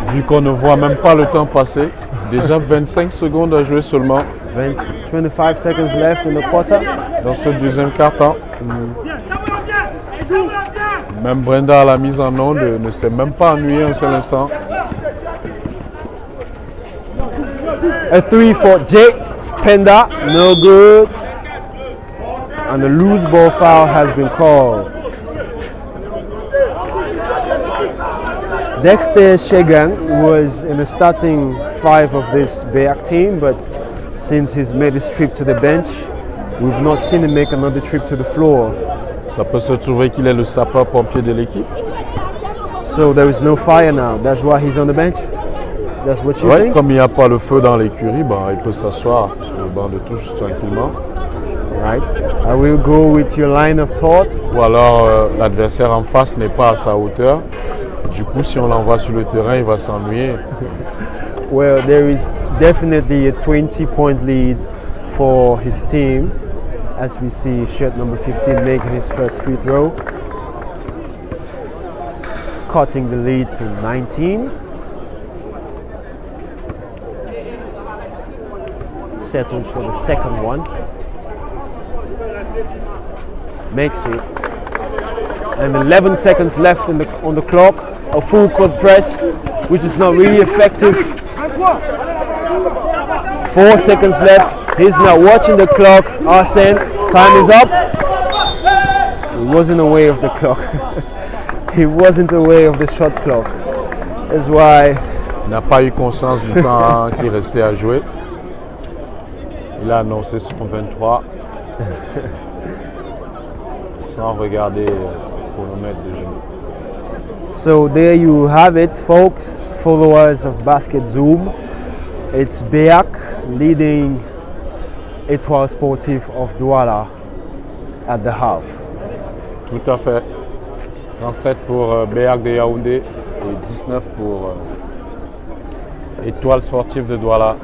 vu qu'on ne voit même pas le temps passer, déjà 25 secondes à jouer seulement. 25 seconds left in the quarter. Dans ce deuxième quart-temps. Même Brenda à la mise en onde ne s'est même pas ennuyée un seul instant. A 3 for Jake Penda, no good. And the loose ball foul has been called. Dexter Shegan was in the starting 5 of this BEAC team, but since he's made his trip to the bench, we've not seen him make another trip to the floor. Ça peut se trouver qu'il est le sapeur-pompier de l'équipe. So there is no fire now. That's why he's on the bench. That's what you Ouais, think? comme il n'y a pas le feu dans l'écurie, bah, il peut s'asseoir sur le banc de touche tranquillement. Right. I will go with your line of thought. Ou alors l'adversaire en face n'est pas à sa hauteur. Du coup, si on l'envoie sur le terrain, il va s'ennuyer. Well, there is definitely a 20-point lead for his team, as we see shirt number 15 making his first free throw, cutting the lead to 19. Settles for the second one, makes it, and 11 seconds left on the clock. A full court press, which is not really effective. 4 seconds left. He's not watching the clock. Arsene, time is up. He wasn't aware of the clock. He wasn't aware of the shot clock. That's why. Il n'a pas eu conscience du temps qui restait à jouer. Il a annoncé son 23 sans regarder le chronomètre de jeu. So there you have it, folks, followers of Basket Zoom. It's BEAC leading Étoile Sportive of Douala at the half. Tout à fait. 37 pour BEAC de Yaoundé et 19 pour Étoile Sportive de Douala.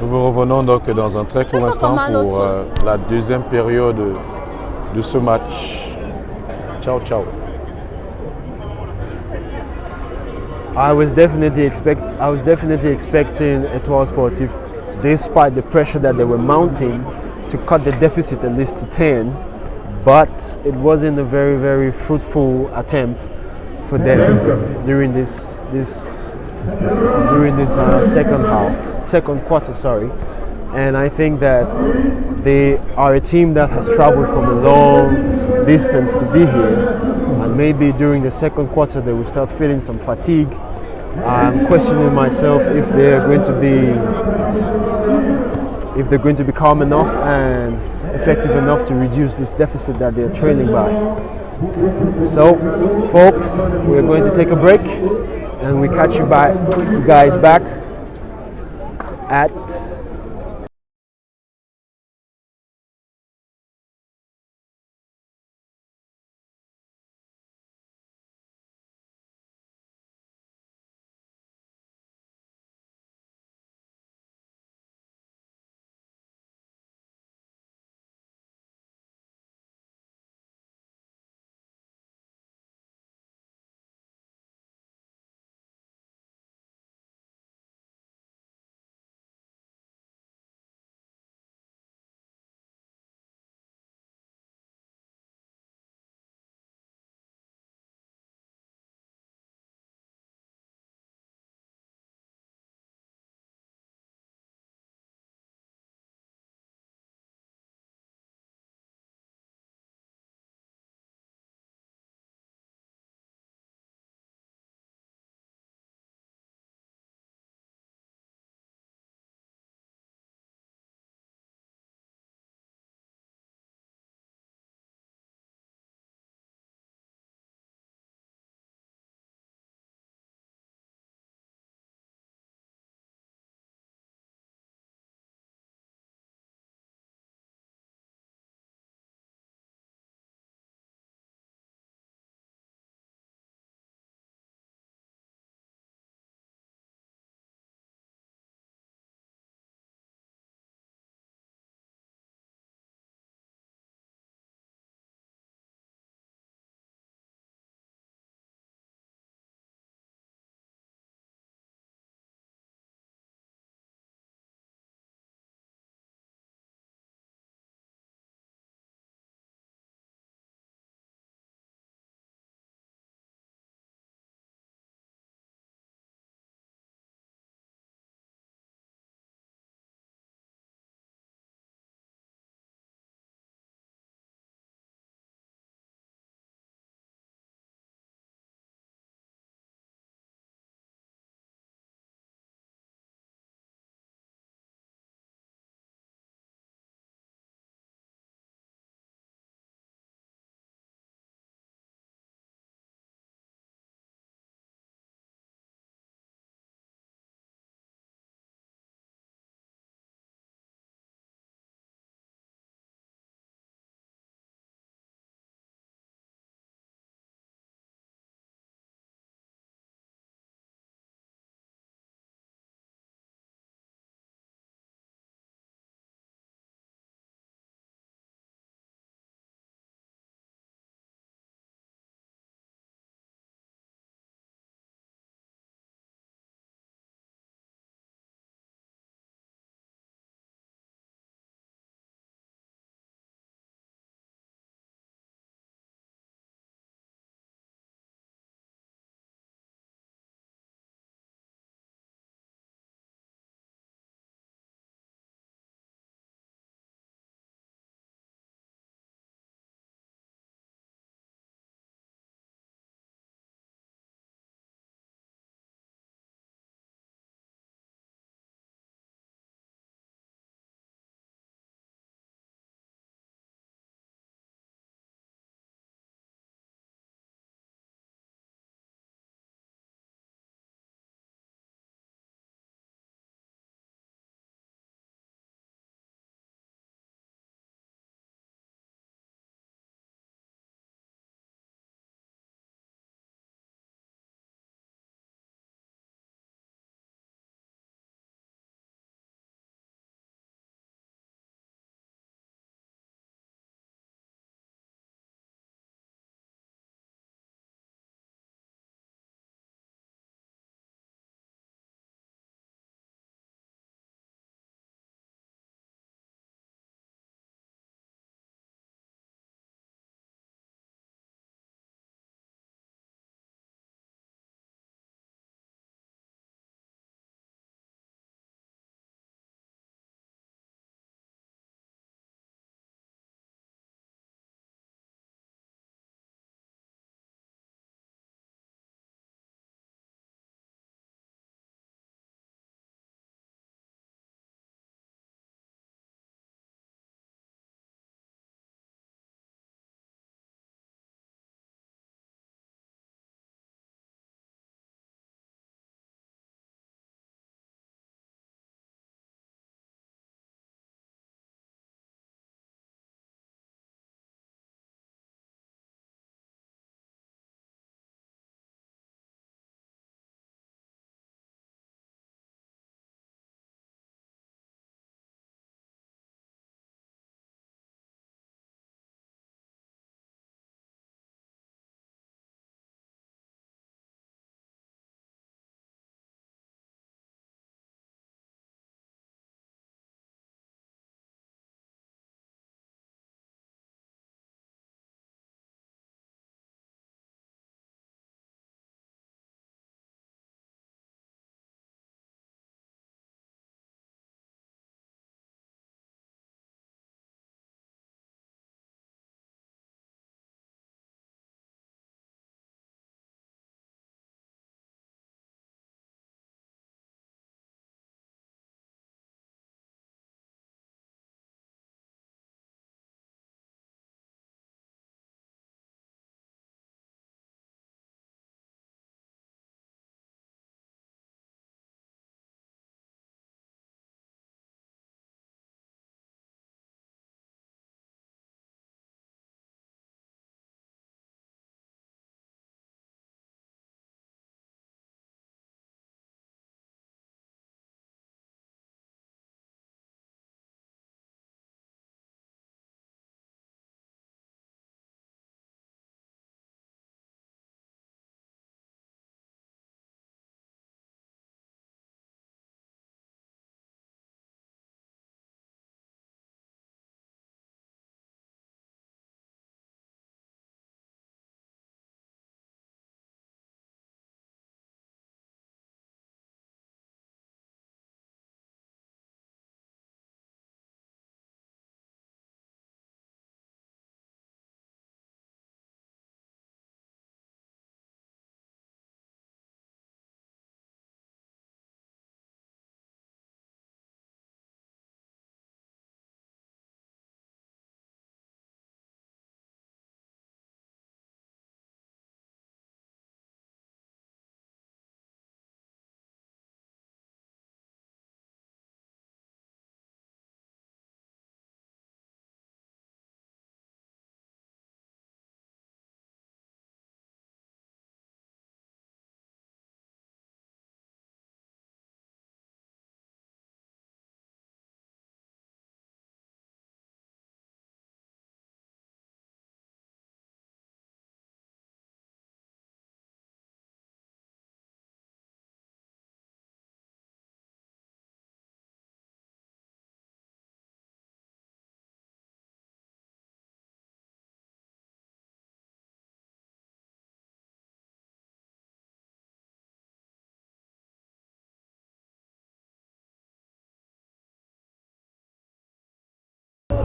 Nous vous revenons donc dans un très court instant pour la deuxième période de ce match. Ciao, ciao. I was definitely expecting Étoile Sportive, despite the pressure that they were mounting, to cut the deficit at least to 10. But it wasn't a very, very fruitful attempt for them during this second quarter. Sorry, and I think that they are a team that has traveled from a long distance to be here, and maybe during the second quarter they will start feeling some fatigue. I'm questioning myself if they're going to be calm enough and effective enough to reduce this deficit that they're trailing by. So, folks, we're going to take a break, and we catch you guys back at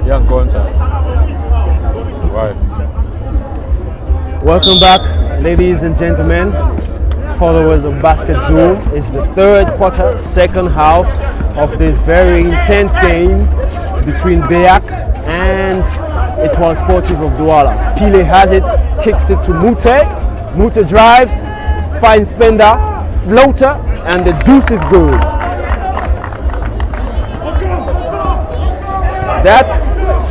Il y a encore un ça. Ouais. Welcome back, ladies and gentlemen, followers of Basket Zoom. It's the third quarter, second half of this very intense game between BEAC and Étoile Sportive of Douala. Pile has it, kicks it to Mute. Mute drives, finds Spender, floater, and the deuce is good. That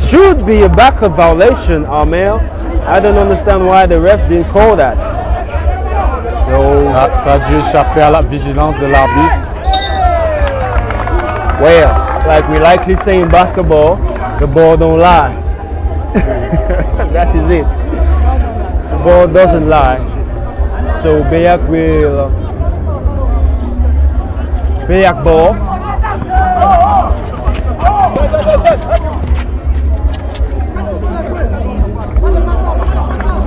should be a backup violation, Armel. I don't understand why the refs didn't call that. So Ça a dû échapper à la vigilance de l'arbitre. well, like we likely say in basketball, the ball don't lie. That is it. The ball doesn't lie. So BEAC will BEAC ball.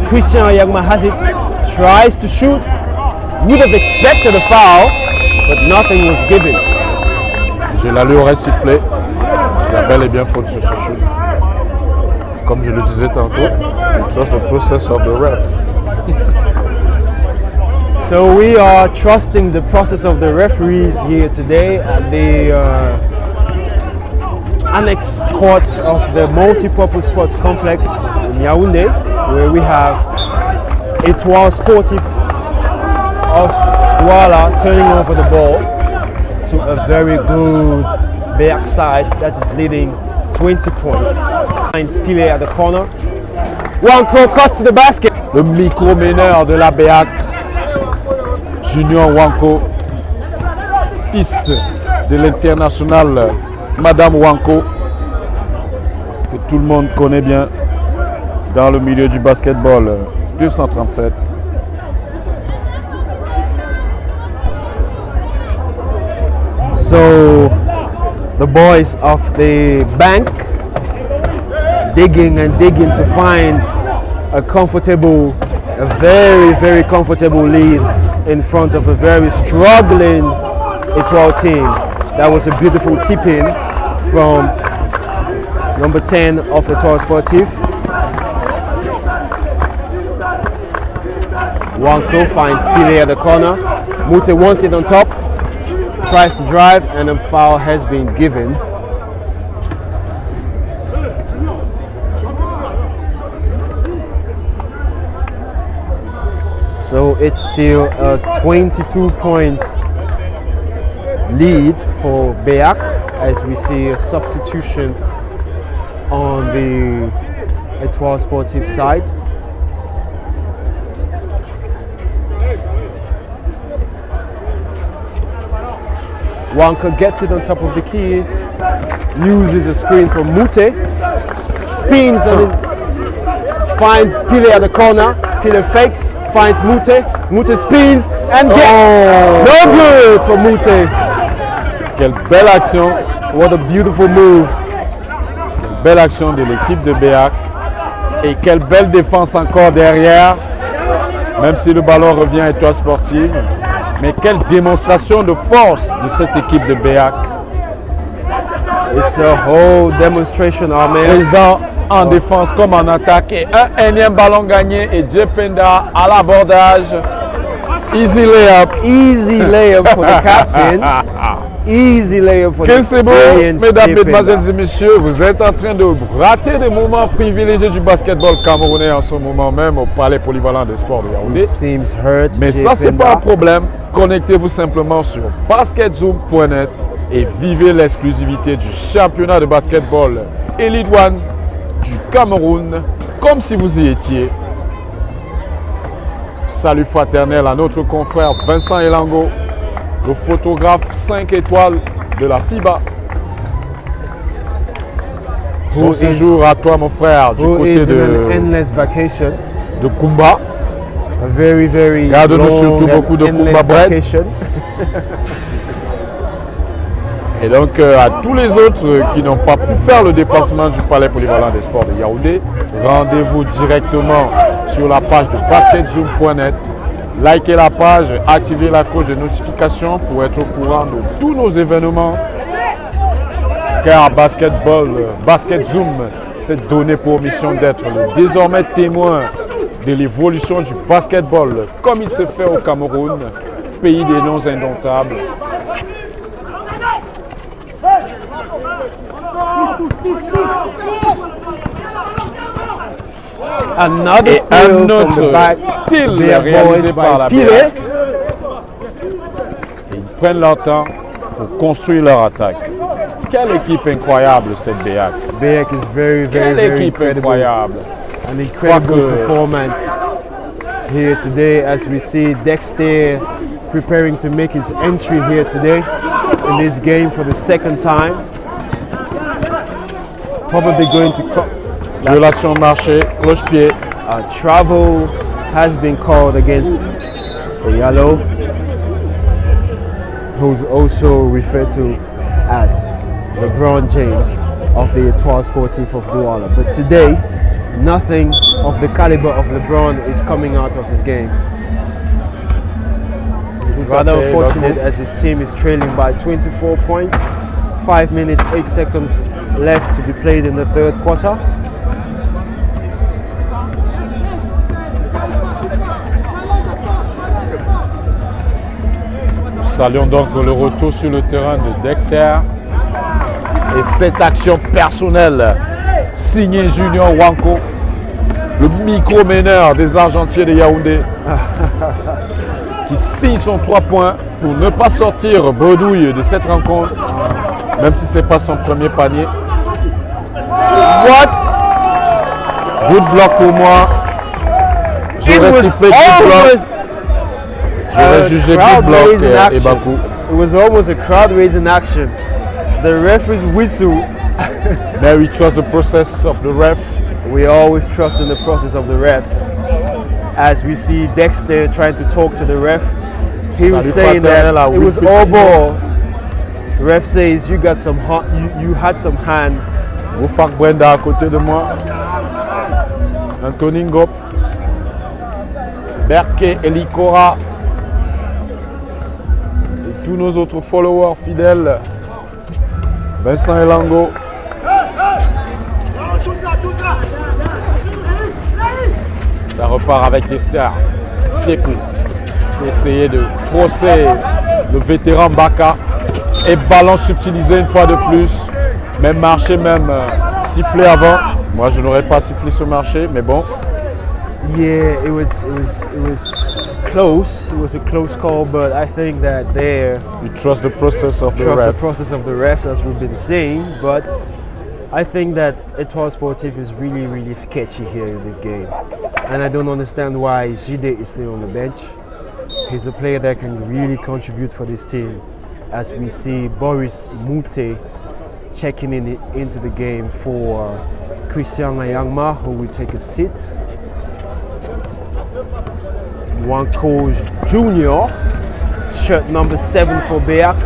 Christian Yagma has it, tries to shoot, would have expected a foul, but nothing was given. Je l'allais aurait sifflé. Il y a bel et bien faute sur ce shoot. Comme je le disais tantôt, trust the process of the ref. So we are trusting the process of the referees here today at the annex courts of the multi-purpose sports complex in Yaoundé, where we have Étoile Sportive of Douala turning over the ball to a very good BEAC side that is leading 20 points. Finds Pile at the corner. Wanko cuts to the basket. Le micro-meneur de la BEAC, Junior Wanko, fils de l'international Madame Wanko, que tout le monde connaît bien dans le milieu du basketball, 237. So the boys of the bank digging and digging to find a very comfortable lead in front of a very struggling Étoile team. That was a beautiful tip-in from number 10 of Étoile Sportive. Wanko finds Pile at the corner. Mute wants it on top, tries to drive, and a foul has been given. So it's still a 22 points lead for BEAC as we see a substitution on the Étoile Sportive side. Wanka gets it on top of the key, uses a screen from Mute, spins and finds Pile at the corner. Pile fakes, finds Mute. Mute spins and gets no good for Mute. Quelle belle action, What a beautiful move. belle action de l'équipe de BEAC. Et quelle belle défense encore derrière, même si le ballon revient à Étoile Sportive. Mais quelle démonstration de force de cette équipe de BEAC. It's a whole demonstration, Ahmed. Présent en défense comme en attaque. Et un énième ballon gagné et Jependa à l'abordage. Easy layup. Easy layup for the captain. Easy layup for the C'est beau, experienced mesdames, Jependa. mesdemoiselles et messieurs, vous êtes en train de rater des moments privilégiés du basketball camerounais en ce moment même au Palais Polyvalent des Sports de Yaoundé. He seems hurt, Mais ça, c'est Jependa. pas un problème. Connectez-vous simplement sur basketzoom.net et vivez l'exclusivité du championnat de basketball Elite One du Cameroun comme si vous y étiez. Salut fraternel à notre confrère Vincent Elango, le photographe 5 étoiles de la FIBA. Bon séjour à toi mon frère du Who côté is in an de endless vacation. Kumba. A very Garde-nous long surtout and beaucoup de endless Kumba bread. vacation. Et donc à tous les autres qui n'ont pas pu faire le déplacement du Palais Polyvalent des Sports de Yaoundé, rendez-vous directement sur la page de basketzoom.net. Likez la page, activez la cloche de notification pour être au courant de tous nos événements car Basket Zoom s'est donné pour mission d'être le désormais témoin de l'évolution du basketball, comme il s'est fait au Cameroun, pays des noms indomptables. Another Et steal un from the back. autre style BEAC réalisé boys par by la Pile. BEAC. Ils prennent leur temps pour construire leur attaque. Quelle équipe incroyable cette BEAC. BEAC is very, very, Quelle very équipe incredible. incroyable. An incredible Quoique- performance here today as we see Dexter preparing to make his entry here today in this game for the second time. Probably going to Violation de marché, cloche-pied. travel has been called against Yalo, who's also referred to as LeBron James of the Étoile Sportive of Douala. But today, nothing of the caliber of LeBron is coming out of his game. It's rather unfortunate as his team is trailing by 24 points. 5 minutes, 8 seconds left to be played in the third quarter. Saluons donc le retour sur le terrain de Dexter. Et cette action personnelle signée Junior Wanko, le micro-meneur des Argentiers de Yaoundé, qui signe son 3 points pour ne pas sortir bredouille de cette rencontre, même si ce n'est pas son premier panier. What? Good block pour moi. J'aurais sifflé good block. J'aurais jugé good block et Bakou. It was almost a crowd-raising action. The referee's whistle. May we trust the process of the ref. We always trust in the process of the refs. As we see Dexter trying to talk to the ref, he was saying that it was all ball. The ref says you got some you had some hand. Woufak Brenda à côté de moi. Anthony Ngop. Berke Elikora. Et tous nos autres followers fidèles. Vincent Elango. Ça repart avec des stars. Siekou. Essayer de crosser le vétéran Baka. Et ballon subtilisé une fois de plus. Même marché, même sifflé avant. Moi, je n'aurais pas sifflé ce marché, mais bon. Yeah, it was close. It was a close call, but I think that there We trust the process of the trust the ref. process of the refs, as we've been saying. But I think that Étoile Sportive is really, really sketchy here in this game, and I don't understand why Jide is still on the bench. He's a player that can really contribute for this team, as we see Boris Mute checking into the game for Christian Ayangma, who will take a seat. Wanko Jr., shirt number 7 for BEAC,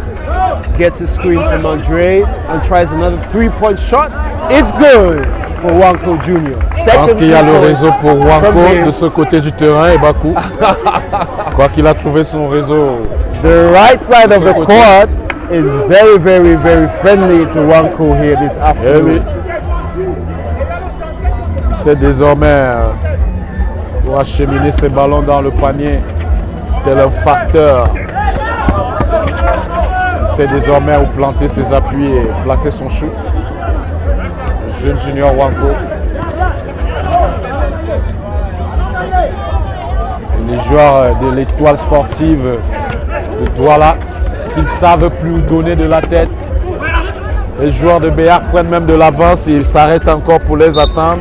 gets a screen from Andre and tries another 3-point shot. It's good for Wanko Jr. Je pense qu'il y a le réseau pour Wanko de ce côté du terrain et Bakou. Je crois qu'il a trouvé son réseau. The right side of the court is very, very, very friendly to Wanko here this Eh afternoon. oui. Il sait désormais pour acheminer ses ballons dans le panier, tel un facteur. Il sait désormais où planter ses appuis et placer son shoot. Le jeune junior Wanko. Et les joueurs de l'Étoile Sportive de Douala, ils savent plus où donner de la tête. Les joueurs de BEAC prennent même de l'avance et ils s'arrêtent encore pour les attendre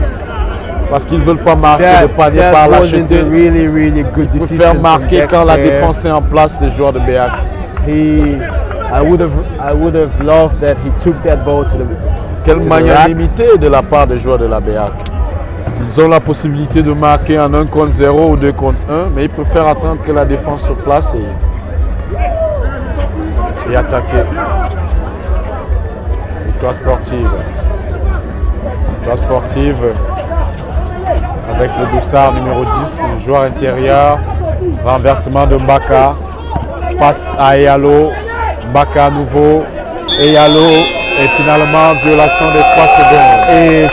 parce qu'ils ne veulent pas marquer le panier par wasn't a lâcheté. really, really good Ils decision préfèrent from marquer quand la Dexter. défense est en place des joueurs de BEAC. I would have loved that he took that ball to the Quelle to the magnanimité de la part des joueurs de la BEAC. Ils ont la possibilité de marquer en 1 contre 0 ou 2 contre 1, mais ils préfèrent attendre que la défense se place et attaquer. Victoire sportive. Victoire sportive avec le dossard numéro 10, le joueur intérieur. Renversement de Mbaka. Passe à Eyalo. Mbaka à nouveau. Eyalo. Et finalement, violation des 3 secondes. Et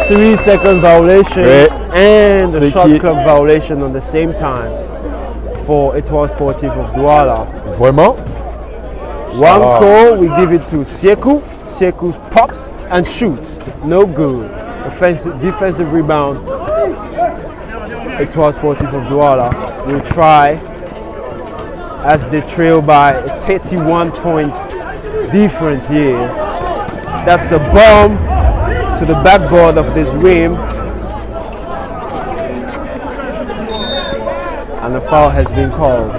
3 seconds violation Ouais. and a C'est shot qui- clock violation on the same time for Étoile Sportive of Douala. Vraiment? One Ah. call, we give it to Sieku. Sieku pops and shoots. No good. Defensive rebound. Étoile Sportive of Douala will try as they trail by a 31 points difference here. That's a bomb to the backboard of this rim. And a foul has been called.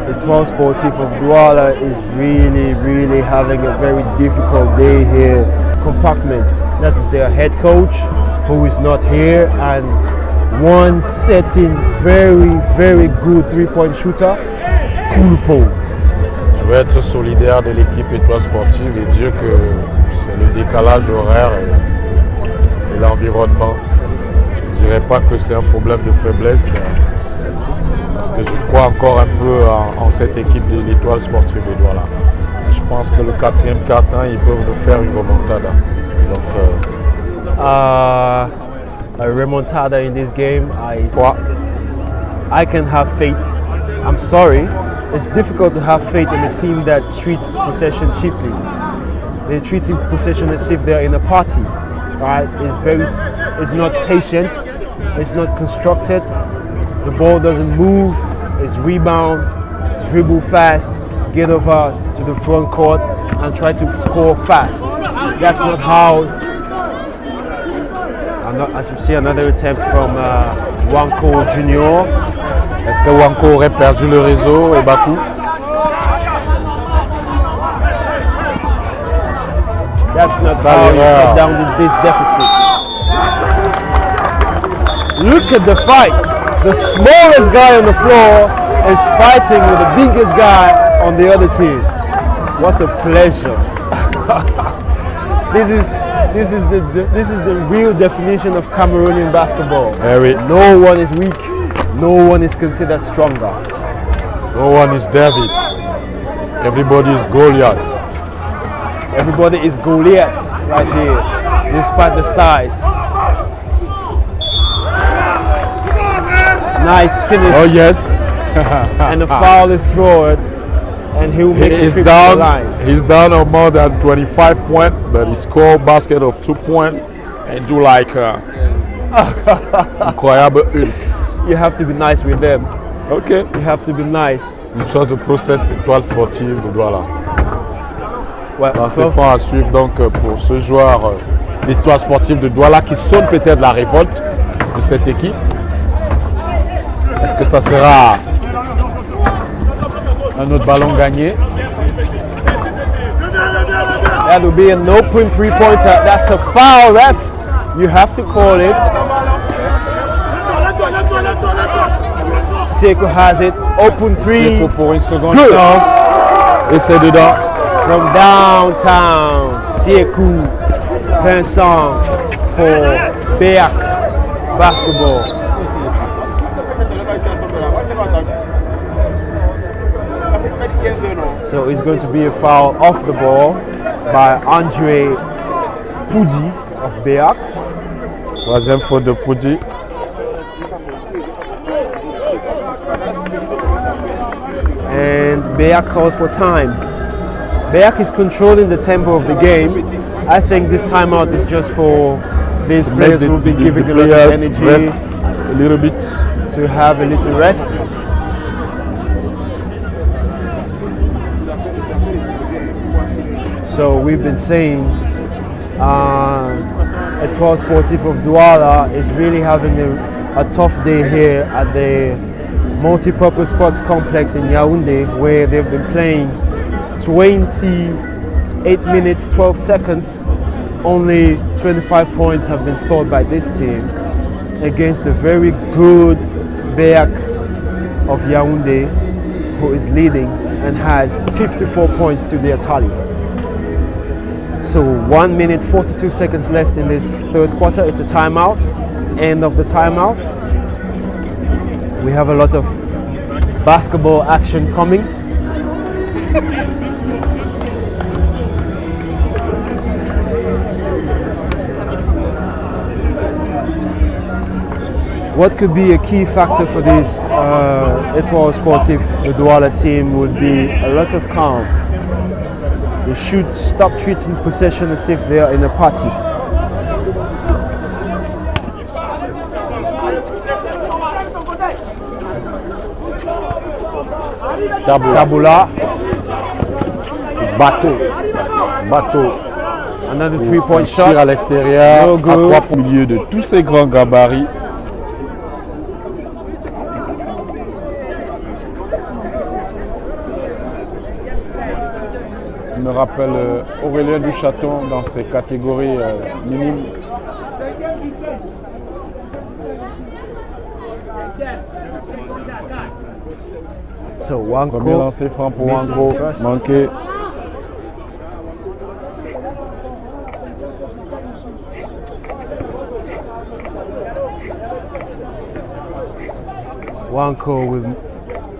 Étoile Sportive of Douala is really having a very difficult day here. Compartment, that is their head coach who is not here, and one setting very good 3-point shooter, Kulpo. Je vais être solidaire de l'équipe Étoile Sportive et dire que c'est le décalage horaire et l'environnement. Je ne dirais pas que c'est un problème de faiblesse, parce que je crois encore un peu en cette équipe de l'Étoile Sportive de Douala. Je pense que le 4e quart-temps, ils peuvent nous faire une remontada. Donc, A remontada in this game, I can have faith. I'm sorry, it's difficult to have faith in a team that treats possession cheaply. They're treating possession as if they're in a party, right? It's not patient, it's not constructed. The ball doesn't move, it's rebound, dribble fast, get over to the front court and try to score fast. That's not how. As you see, another attempt from Wanko Junior. est-ce que Wanko aurait perdu le réseau et Bakou? That's not how you cut down this deficit. Look at the fight. The smallest guy on the floor is fighting with the biggest guy on the other team. What a pleasure. This is the real definition of Cameroonian basketball. Eh oui. No one is weak. No one is considered stronger. No one is David. Everybody is Goliath. Everybody is Goliath right here, despite the size. Nice finish. Oh yes. And the foul is drawn, and he will make a He's trip to the down. line. He's down on more than 25 points, but he scored basket of 2 points and do like incroyable Hulk. You have to be nice with them. Ok. You have to be nice. Une chose de process Étoile Sportive de Douala. Ouais, C'est fort à suivre donc pour ce joueur d'Étoile Sportive de Douala qui sonne peut-être la révolte de cette équipe. Est-ce que ça sera un autre ballon gagné? That will be an open three-pointer. That's a foul, ref. You have to call it. Seko has it. Open three. Seko pour une seconde Good. chance. Et c'est dedans. From downtown, Sieku Vincent for BEAC basketball. So it's going to be a foul off the ball by Andre Poudi of BEAC. Troisième faute de Poudi. And BEAC calls for time. BEAC is controlling the tempo of the game. I think this timeout is just for these players who will be giving a lot of energy, a little bit. to have a little rest. So we've been saying Étoile Sportive of Douala is really having a tough day here at the multi-purpose sports complex in Yaoundé, where they've been playing 28 minutes 12 seconds. Only 25 points have been scored by this team against a very good BEAC of Yaoundé, who is leading and has 54 points to their tally. So 1 minute 42 seconds left in this third quarter. It's a timeout. End of the timeout. We have a lot of basketball action coming. What could be a key factor for this Étoile Sportive, the Douala team, would be a lot of calm. They should stop treating possession as if they are in a party. Tabula. Bateau. Another 3-point Tire shot. à l'extérieur, No à good. 3 points au milieu de tous ces grands gabarits. Il me rappelle Aurélien Duchaton dans ses catégories minimes. So Premier Wanko lancer franc pour misses Wanko, the first. manqué. Wanko will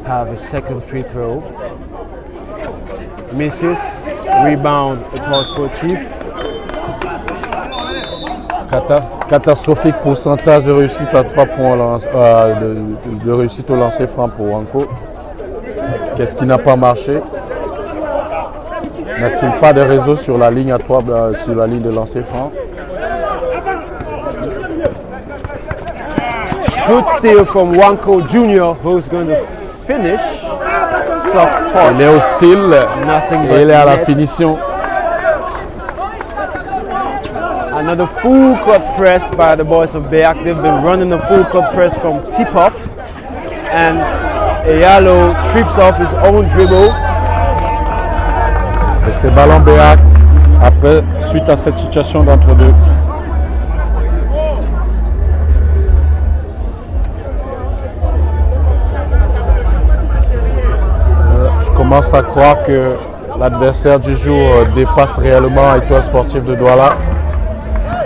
have a second free throw. Misses. Rebound, Étoile Sportive. Catastrophique pourcentage de réussite à 3 points de réussite au lancer franc pour Wanko. Qu'est-ce qui n'a pas marché? N'a-t-il pas de réseau sur la ligne à 3, sur la ligne de lancer franc? Good steal from Wanko Jr., who's going to finish. Soft touch. Il est hostile Nothing et but il est à la net. finition. Another full court press by the boys of BEAC. They've been running a full court press from tip-off. And Eyalo trips off his own dribble. Et c'est ballon BEAC après, suite à cette situation d'entre-deux. Je commence à croire que l'adversaire du jour dépasse réellement Étoile Sportive de Douala.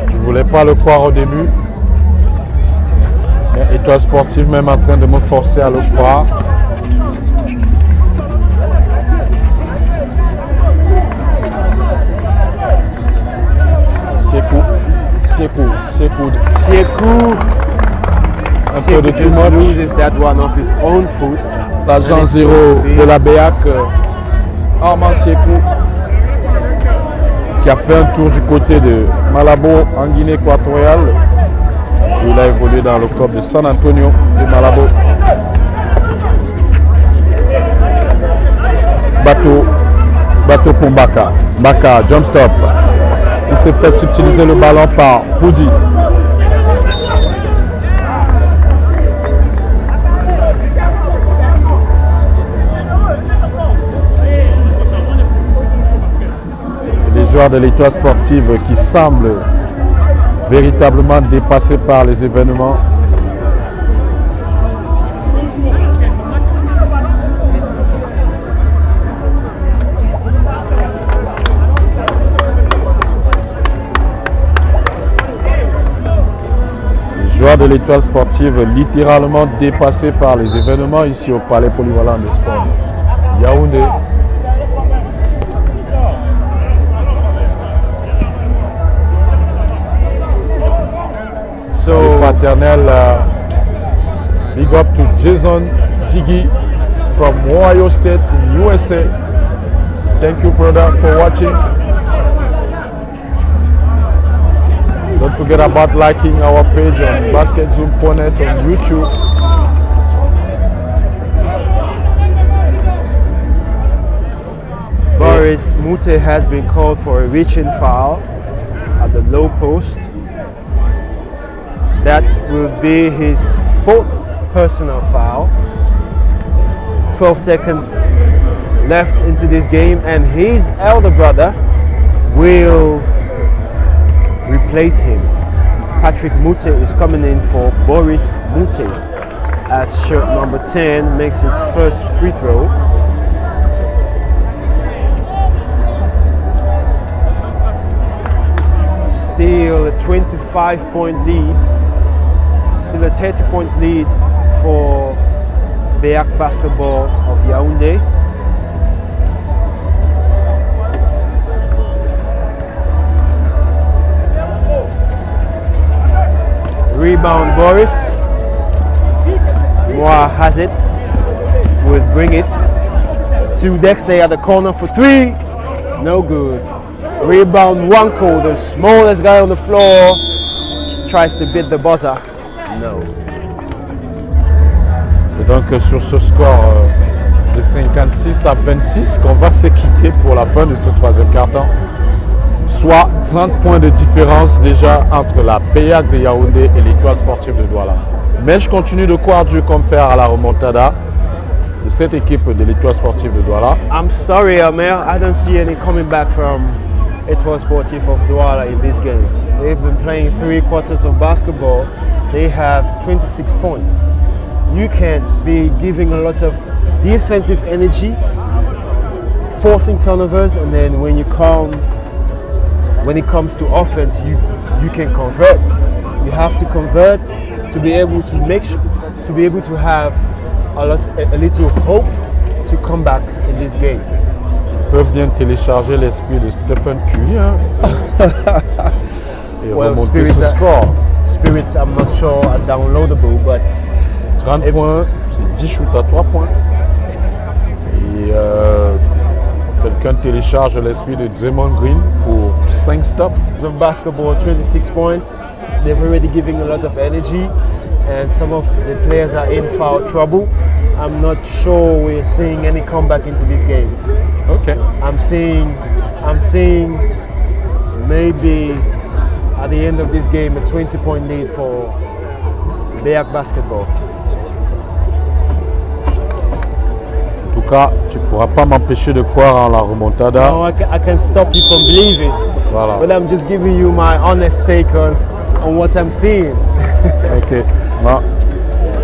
Je ne voulais pas le croire au début. Mais Étoile Sportive même en train de me forcer à le croire. Sieku Un peu de tout le just monde. loses that one off his own foot. L'agent And it's 0 going to be de la BEAC, Armand Siekou, qui a fait un tour du côté de Malabo en Guinée équatoriale. Il a évolué dans le club de San Antonio de Malabo. Bateau pour Baka. Baka, jump stop. Il s'est fait subtiliser le ballon par Poudi. Les joueurs de l'Étoile Sportive qui semblent véritablement dépassés par les événements. Les joueurs de l'Étoile Sportive littéralement dépassés par les événements ici au Palais Polyvalent des Sports. Yaoundé. So Fraternel, big up to Jason Jiggy from Ohio State in USA. Thank you, brother, for watching. Don't forget about liking our page on basketzoom.net on YouTube. Boris Mute has been called for a reaching foul at the low post. That will be his 4th personal foul. 12 seconds left into this game, and his elder brother will replace him. Patrick Mute is coming in for Boris Mute as shirt number 10 makes his first free throw. Still a 25-point lead. Still a 30 points lead for BEAC Basketball of Yaoundé. Rebound Boris. Moa has it. Would bring it to Dexter at the corner for three. No good. Rebound Wanko, the smallest guy on the floor, tries to beat the buzzer. No. C'est donc sur ce score de 56 à 26 qu'on va se quitter pour la fin de ce troisième quart-temps. Soit 30 points de différence déjà entre la BEAC de Yaoundé et l'Étoile sportive de Douala. Mais je continue de croire Dieu comme faire à la remontada de cette équipe de l'Étoile sportive de Douala. I'm sorry, Amir, I don't see any coming back from Étoile Sportive of Douala in this game. They've been playing 3 quarters of basketball. They have 26 points. You can't be giving a lot of defensive energy, forcing turnovers, and then when it comes to offense, you can convert. You have to convert to be able to have a little hope to come back in this game. Ils peuvent bien télécharger l'esprit de Stephen Curry et remonter ce score. Spirits, I'm not sure are downloadable, but 30 points, c'est 10 shoots à 3 points. Et quelqu'un télécharge l'esprit de Draymond Green pour 5 stops. Of basketball, 26 points. They've already given a lot of energy, and some of the players are in foul trouble. I'm not sure we're seeing any comeback into this game. Okay. I'm seeing maybe at the end of this game a 20-point lead for BEAC basketball. En tout cas, tu ne pourras pas m'empêcher de croire en la remontada. No, I can stop you from believing. Voilà. But I'm just giving you my honest take on what I'm seeing. Ok. Bon,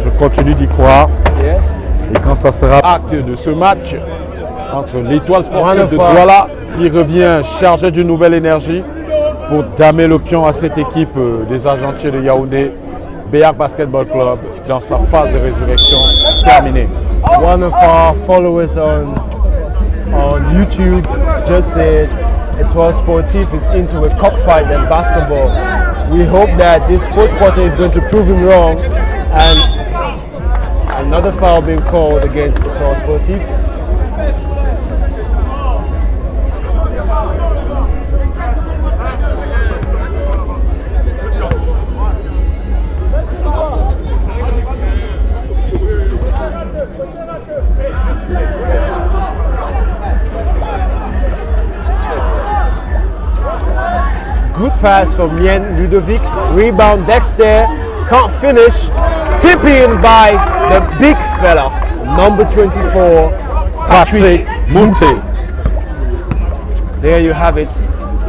je continue d'y croire. Yes. Et quand ça sera acte de ce match entre l'Étoile sportive de Douala qui revient chargée d'une nouvelle énergie pour damer le pion à cette équipe des Argentiers de Yaoundé, BEAC Basketball Club dans sa phase de résurrection terminée. One of our followers on YouTube just said Étoile Sportive is into a cockfight than basketball. We hope that this fourth quarter is going to prove him wrong, and another foul being called against Étoile Sportive. Good pass from Mien Ludovic. Rebound Dexter. Can't finish. Tip in by the big fella. Number 24, Patrick Monte. There you have it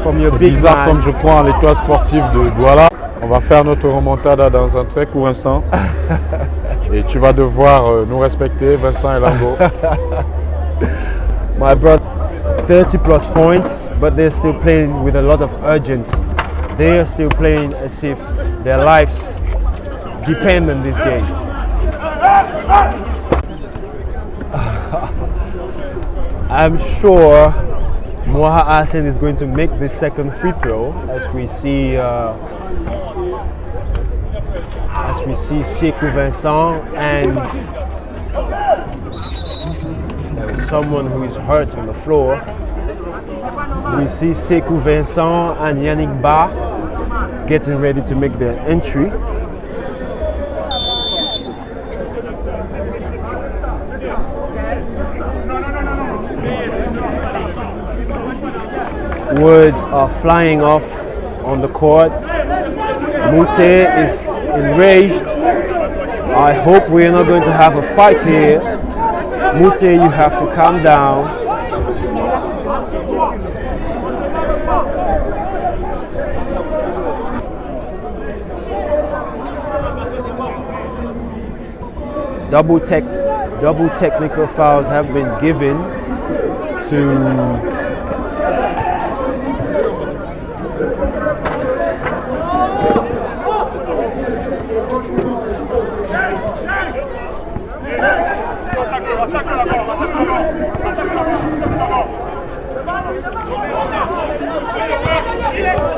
from your big bizarre man. Comme je crois en l'Étoile sportive de Douala. On va faire notre remontada dans un très court instant. Et tu vas devoir nous respecter, Vincent et Lango. My brother, 30 plus points, but they're still playing with a lot of urgency. They are still playing as if their lives depend on this game. I'm sure Moha Hassan is going to make the second free throw as we see Sekou Vincent, and there is someone who is hurt on the floor. We see Sekou Vincent and Yannick Ba getting ready to make their entry. Words are flying off on the court. Mute is enraged. I hope we're not going to have a fight here. Mute, you have to calm down. Double technical fouls have been given to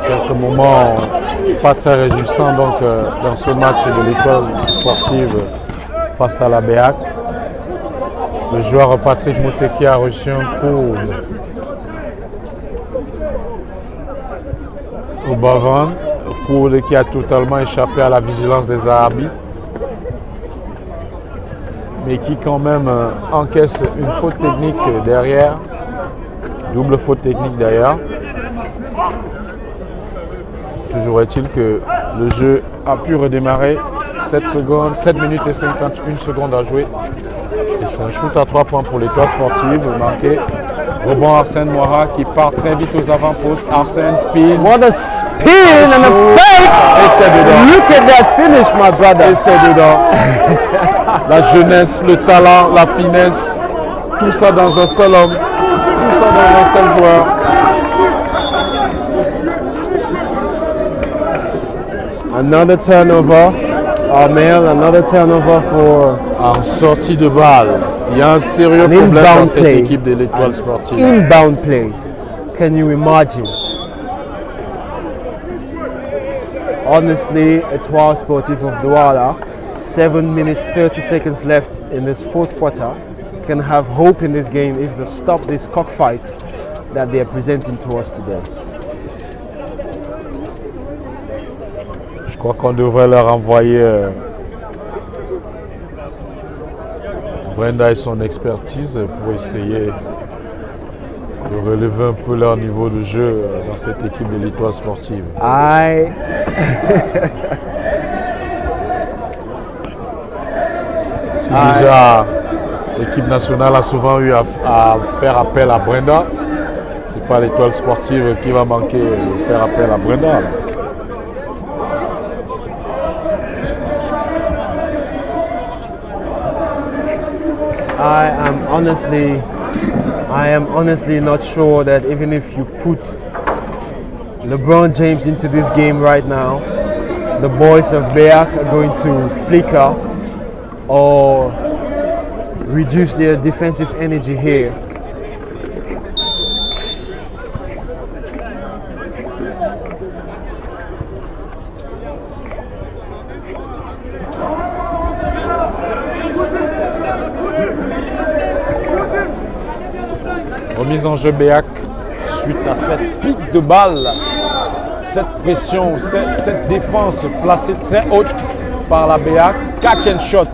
quelques moments pas très réjouissant donc dans ce match de l'étoile sportive face à la BEAC. Le joueur Patrick Mouteki a reçu un coup au bas-ventre, un coup qui a totalement échappé à la vigilance des arbitres, mais qui quand même encaisse une faute technique derrière, double faute technique d'ailleurs. Toujours est-il que le jeu a pu redémarrer. 7 minutes et 51 secondes à jouer. Et c'est un shoot à 3 points pour l'étoile sportive. Marqué. Rebond Arsène Moira qui part très vite aux avant-postes. Arsène spin. What a spin and a fake! Et c'est dedans. Look at that finish, my brother. Et c'est dedans. La jeunesse, le talent, la finesse. Tout ça dans un seul homme. Tout ça dans un seul joueur. Another turnover. Another turnover for En sortie de balle, il y a un sérieux an problème dans inbound cette play. équipe de l'étoile sportive. Inbound play. Can you imagine? Honestly, Étoile Sportive of Douala, 7 minutes 30 seconds left in this fourth quarter, can have hope in this game if they stop this cockfight that they are presenting to us today. Je crois qu'on devrait leur envoyer Brenda et son expertise pour essayer de relever un peu leur niveau de jeu dans cette équipe de l'étoile sportive. Si déjà l'équipe nationale a souvent eu à faire appel à Brenda, c'est pas l'étoile sportive qui va manquer de faire appel à Brenda. I am honestly not sure that even if you put LeBron James into this game right now, the boys of BEAC are going to flicker or reduce their defensive energy here. Remise en jeu BEAC suite à cette pique de balle, cette pression, cette défense placée très haute par la BEAC. Catch and shot.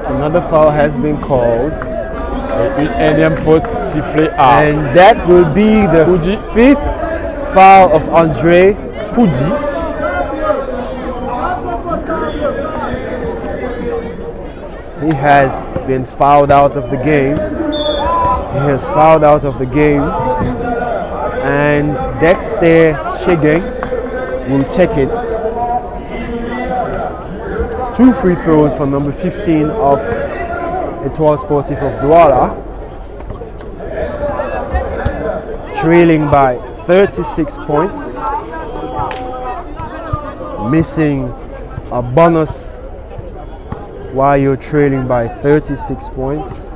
Another foul has been called. Et une énième faute sifflée à And that will be the Pudji. fifth foul of Andre Pudji. He has been fouled out of the game. He has fouled out of the game. And Dexter Shegen will check it. 2 free throws from number 15 of Étoile Sportive of Douala. Trailing by 36 points. Missing a bonus while you're trailing by 36 points.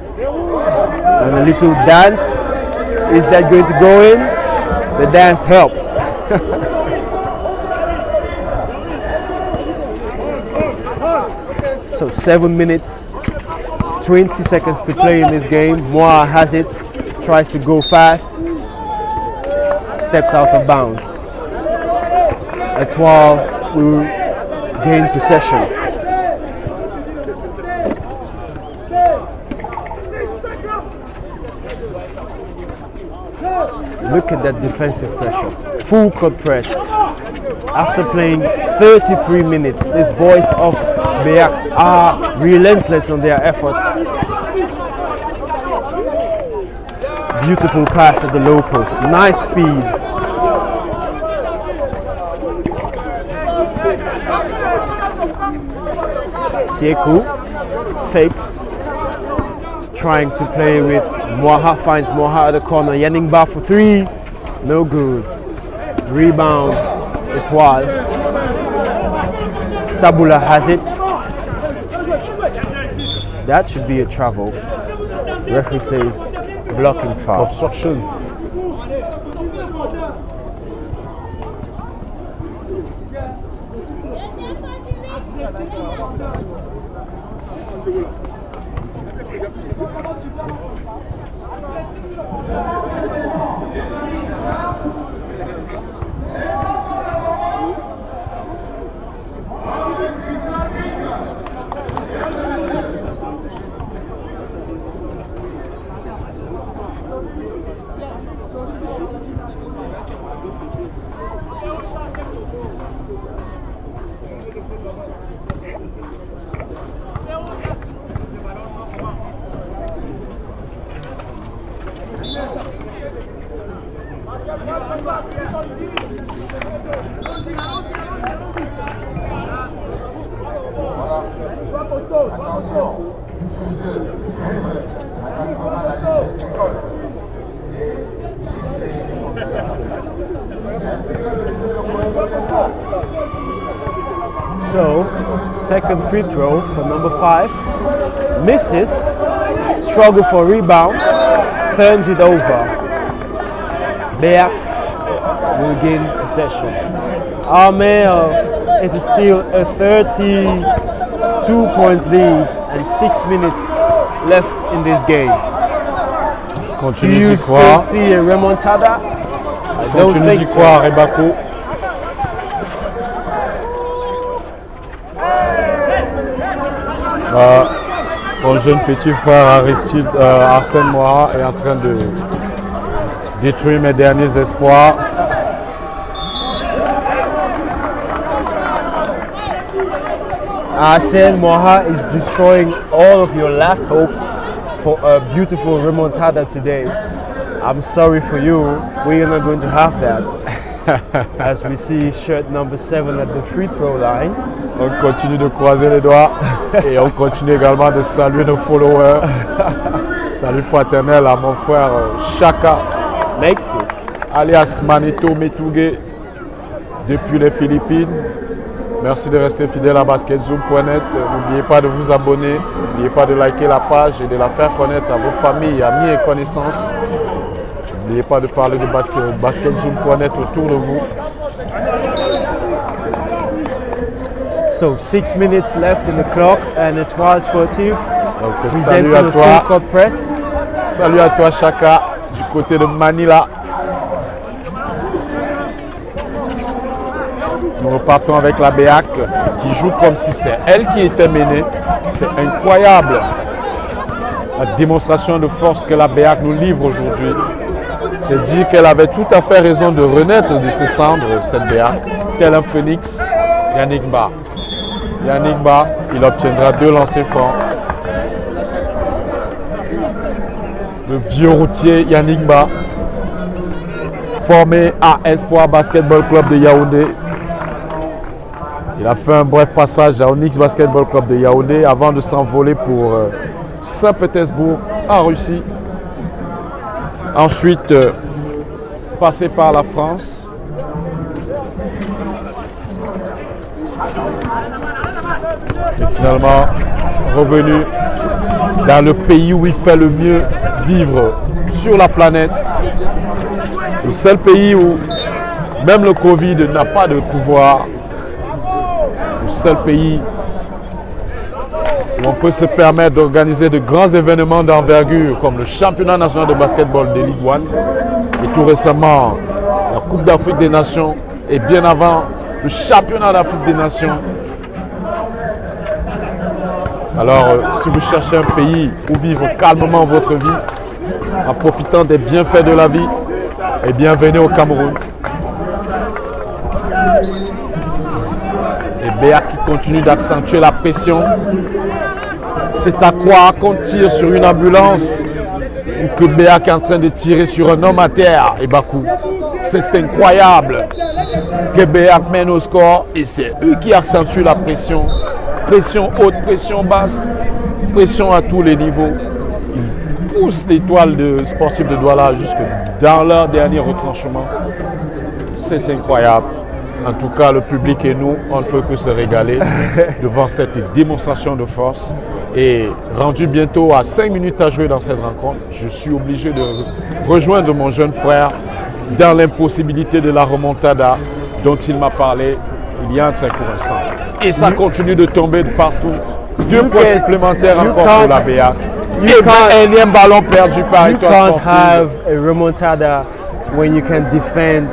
And a little dance. Is that going to go in? The dance helped. So 7 minutes, 20 seconds to play in this game. Moa has it, tries to go fast, steps out of bounds. Étoile will gain possession. Look at that defensive pressure. Full court press. After playing 33 minutes, these boys of BEAC are relentless on their efforts. Beautiful pass at the low post. Nice feed. Sieku fakes. Trying to play with Moha, finds Moha at the corner. Yaningba for 3. No good. Rebound. Étoile. Tabula has it. That should be a travel. Referee says blocking foul. obstruction. So, second free throw for number 5. Misses, struggle for rebound, turns it over. BEAC will gain possession. Armel, it is still a 32-point lead and 6 minutes left in this game. Do you still see a remontada? I don't think so. Rebako. Mon jeune petit frère Aristide, Arsène Moira est en train de détruire mes derniers espoirs. Arsène Moira is destroying all of your last hopes for a beautiful remontada today. I'm sorry for you, we are not going to have that. As we see shirt number 7 at the free throw line. On continue de croiser les doigts et on continue également de saluer nos followers. Salut fraternel à mon frère Chaka, Makes it. alias Manito Metougué depuis les Philippines. Merci de rester fidèle à basketzoom.net. N'oubliez pas de vous abonner, n'oubliez pas de liker la page et de la faire connaître à vos familles, amis et connaissances. N'oubliez pas de parler de basketzoom.net autour de vous. So 6 minutes left in the clock and Étoile Sportive Donc presenting salut à a toi, full court press. salut à toi Chaka du côté de Manila. Nous repartons avec la BEAC qui joue comme si c'est elle qui était menée. C'est incroyable la démonstration de force que la BEAC nous livre aujourd'hui. C'est dire qu'elle avait tout à fait raison de renaître de ses cendres, cette BEAC, tel un phénix. Yannick Ba, il obtiendra 2 lancers francs. Le vieux routier Yannick Ba, formé à Espoir Basketball Club de Yaoundé. Il a fait un bref passage à Onyx Basketball Club de Yaoundé avant de s'envoler pour Saint-Pétersbourg en Russie. Ensuite, passé par la France. Et finalement, revenu dans le pays où il fait le mieux vivre sur la planète. Le seul pays où même le Covid n'a pas de pouvoir. Le seul pays où on peut se permettre d'organiser de grands événements d'envergure comme le championnat national de basketball de Ligue 1 et tout récemment la Coupe d'Afrique des Nations et bien avant le championnat d'Afrique des Nations. Alors, si vous cherchez un pays où vivre calmement votre vie, en profitant des bienfaits de la vie, eh bien, venez au Cameroun. Et BEAC qui continue d'accentuer la pression. C'est à croire qu'on tire sur une ambulance ou que BEAC est en train de tirer sur un homme à terre. Et Bakou, c'est incroyable que BEAC mène au score et c'est eux qui accentuent la pression. Pression haute, pression basse, pression à tous les niveaux. Ils poussent l'Étoile sportive de Douala jusque dans leur dernier retranchement. C'est incroyable. En tout cas, le public et nous, on ne peut que se régaler devant cette démonstration de force. Et rendu bientôt à 5 minutes à jouer dans cette rencontre, je suis obligé de rejoindre mon jeune frère dans l'impossibilité de la remontada dont il m'a parlé il y a un très court instant. Et ça continue de tomber de partout. 2 points supplémentaires encore pour la BEAC. Et énième ballon perdu par Étoile can't Sportive. have a remontada when you can defend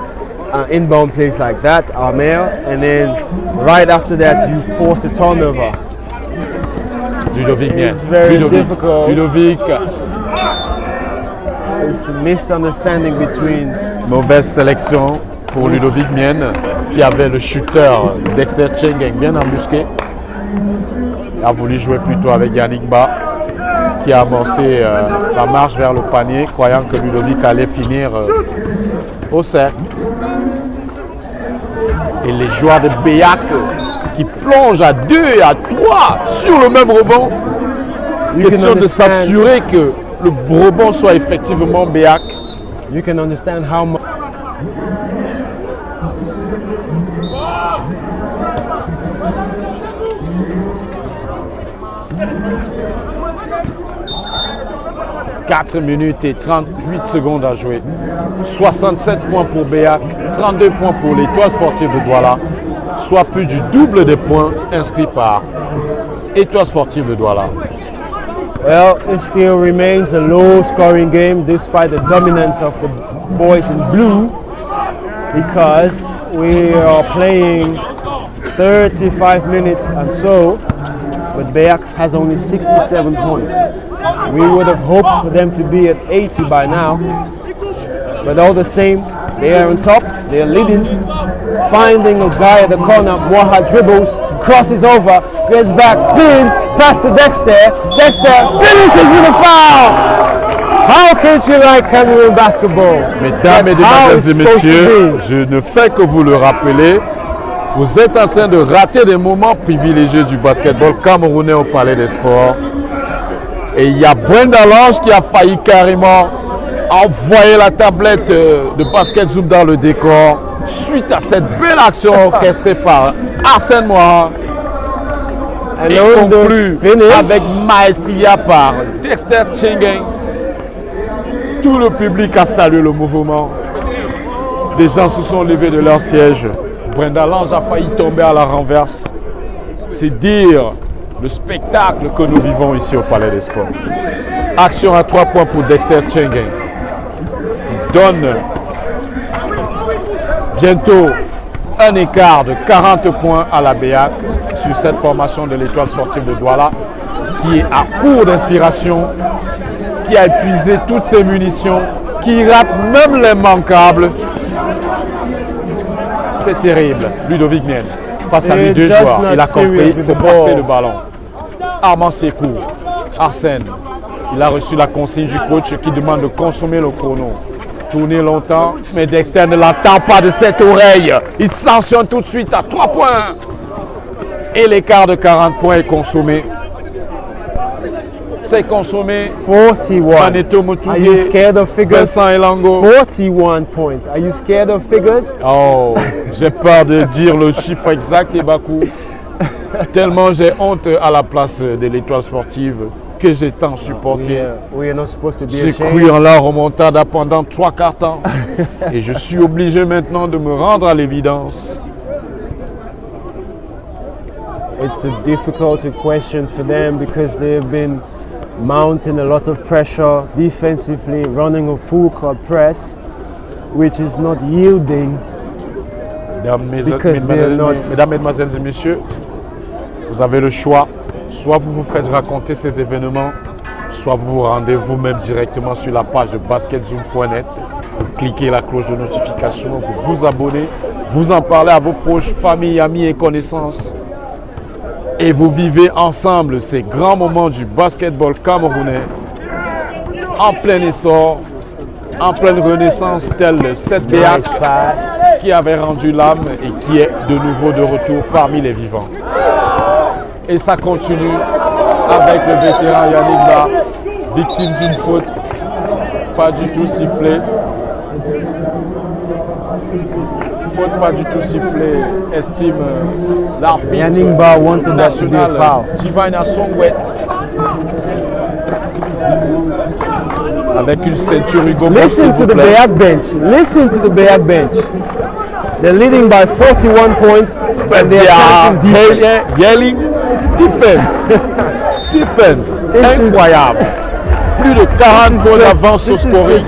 an inbound place like that, Armel, and then right after that you force a turnover. Ludovic Mien. It's very difficult. Ludovic. It's a misunderstanding between. Mauvaise sélection pour Ludovic Mien, qui avait le shooter Dexter Chengeng bien embusqué. Il a voulu jouer plutôt avec Yannick Ba, qui a amorcé la marche vers le panier, croyant que Ludovic allait finir au cercle. Et les joueurs de BEAC qui plongent à 2 et à 3 sur le même rebond. Question de s'assurer que le rebond soit effectivement BEAC. You can understand how much. « 4 minutes et 38 secondes à jouer. 67 points pour BEAC, 32 points pour l'Étoile Sportive de Douala, soit plus du double des points inscrits par Étoile Sportive de Douala. Well, it still remains a low-scoring game despite the dominance of the boys in blue, because we are playing 35 minutes and so, but BEAC has only 67 points. We would have hoped for them to be at 80 by now, but all the same, they are on top, they are leading, finding a guy at the corner. Moha dribbles, crosses over, gets back, spins, pass to Dexter, Dexter finishes with a foul! How can you like Cameroon basketball? Mesdames et mesdemoiselles et messieurs, je ne fais que vous le rappeler, vous êtes en train de rater des moments privilégiés du basketball camerounais au Palais des Sports. Et il y a Brenda Lange qui a failli carrément envoyer la tablette de basket zoom dans le décor suite à cette belle action orchestrée par Arsène Moha. Et conclue avec maestria par Dexter Chengeng. Tout le public a salué le mouvement. Des gens se sont levés de leur siège. Brenda Lange a failli tomber à la renverse. C'est dire le spectacle que nous vivons ici au Palais des Sports. Action à 3 points pour Dexter Chengeng. Il donne bientôt un écart de 40 points à la BEAC sur cette formation de l'Étoile Sportive de Douala, qui est à court d'inspiration, qui a épuisé toutes ses munitions, qui rate même les manquables. C'est terrible. Ludovic Mien, face à lui 2 joueurs, il a compris, il faut passer le ballon. Armand Sekou, Arsène, il a reçu la consigne du coach qui demande de consommer le chrono. Tourner longtemps, mais Dexter ne l'entend pas de cette oreille. Il sanctionne tout de suite à 3 points. Et l'écart de 40 points est consommé. C'est consommé. 41. Paneto Moutougué, Are you scared of figures? Vincent Elango. 41 points. Are you scared of figures? Oh, j'ai peur de dire le chiffre exact, et Bakou. Tellement j'ai honte à la place de l'Étoile Sportive que j'ai tant supporté. We are not supposed to be J'ai ashamed. cru en la remontada pendant 3/4 temps et je suis obligé maintenant de me rendre à l'évidence. It's a difficult question for them because they've been mounting a lot of pressure defensively, running a full court press, which is not yielding. Mesdames, Mesdemoiselles et Messieurs, vous avez le choix. Soit vous vous faites raconter ces événements, soit vous vous rendez vous-même directement sur la page de basketzoom.net, vous cliquez la cloche de notification, vous vous abonnez, vous en parlez à vos proches, familles, amis et connaissances. Et vous vivez ensemble ces grands moments du basketball camerounais en plein essor, en pleine renaissance, tel cette BEAC qui avait rendu l'âme et qui est de nouveau de retour parmi les vivants. Et ça continue avec le vétéran Yannick Ba, victime d'une faute, pas du tout sifflée. Faute pas du tout sifflée, estime l'arbitre Yannick Ba wanted that to be a national foul. Divine Assongwe. Avec une ceinture Hugo. Listen to the BEAC bench. Listen to the BEAC bench. They're leading by 41 points, but they are yelling defense. Defense. Incroyable. Plus de 40 points d'avance au scoring.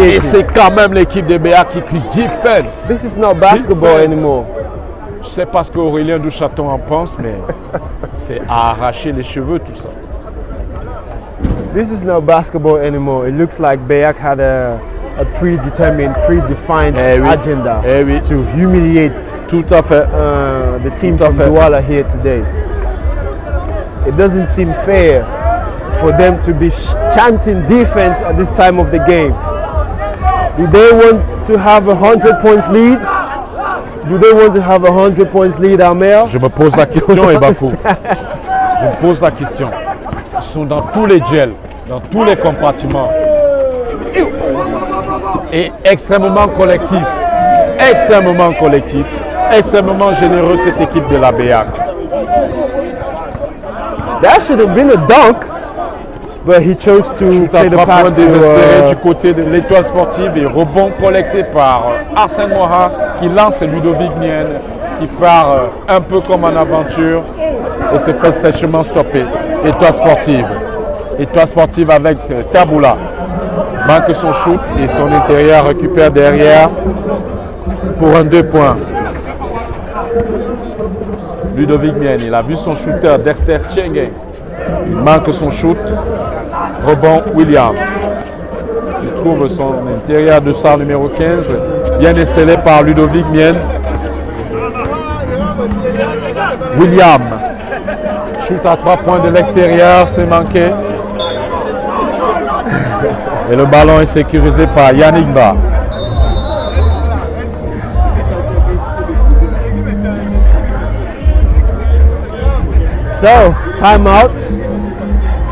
Et c'est quand même l'équipe de BEAC qui crie defense. This is not basketball anymore. Je sais pas ce qu'Aurélien Duchaton en pense, mais c'est à arracher les cheveux tout ça. This is not basketball anymore. It looks like BEAC had a predetermined, predefined agenda to humiliate tout à fait. The team from Douala here today. It doesn't seem fair for them to be chanting defense at this time of the game. Do they want to have a 100 points lead? Do they want to have a 100 points lead, Amir? Je me pose la question, Ebafou. Je me pose la question. Ils sont dans tous les gels, dans tous les compartiments. Et extrêmement collectif. Extrêmement collectif. Extrêmement généreux, cette équipe de la BEAC. That should have been a dunk, but he chose to play the pass désespéré du côté de l'Étoile Sportive et rebond collecté par Arsène Moha qui lance Ludovic Mien qui part un peu comme en aventure et se fait sèchement stopper. Étoile Sportive. Étoile Sportive avec Taboula. Manque son shoot et son intérieur récupère derrière pour un 2 points. Ludovic Mien, il a vu son shooter Dexter Tchenge. Il manque son shoot. Rebond William. Il trouve son intérieur de sort numéro 15. Bien esselé par Ludovic Mien. William. Shoot à 3 points de l'extérieur, c'est manqué. Et le ballon est sécurisé par Yannick Ba. So, timeout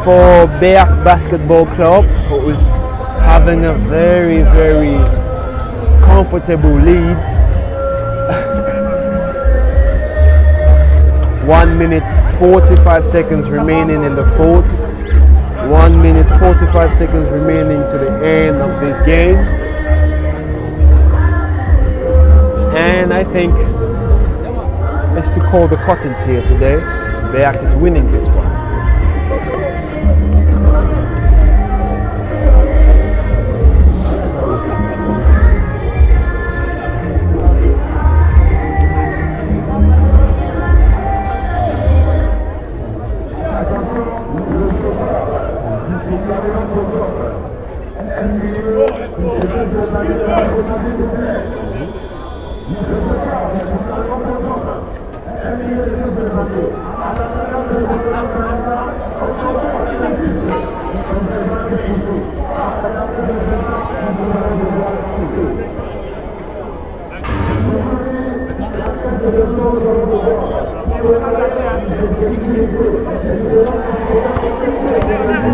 for BEAC Basketball Club, who is having a very, very comfortable lead. 1 minute 45 seconds remaining in the fourth. 1 minute 45 seconds remaining to the end of this game. And I think it's to call the curtains here today. BEAC is winning this one.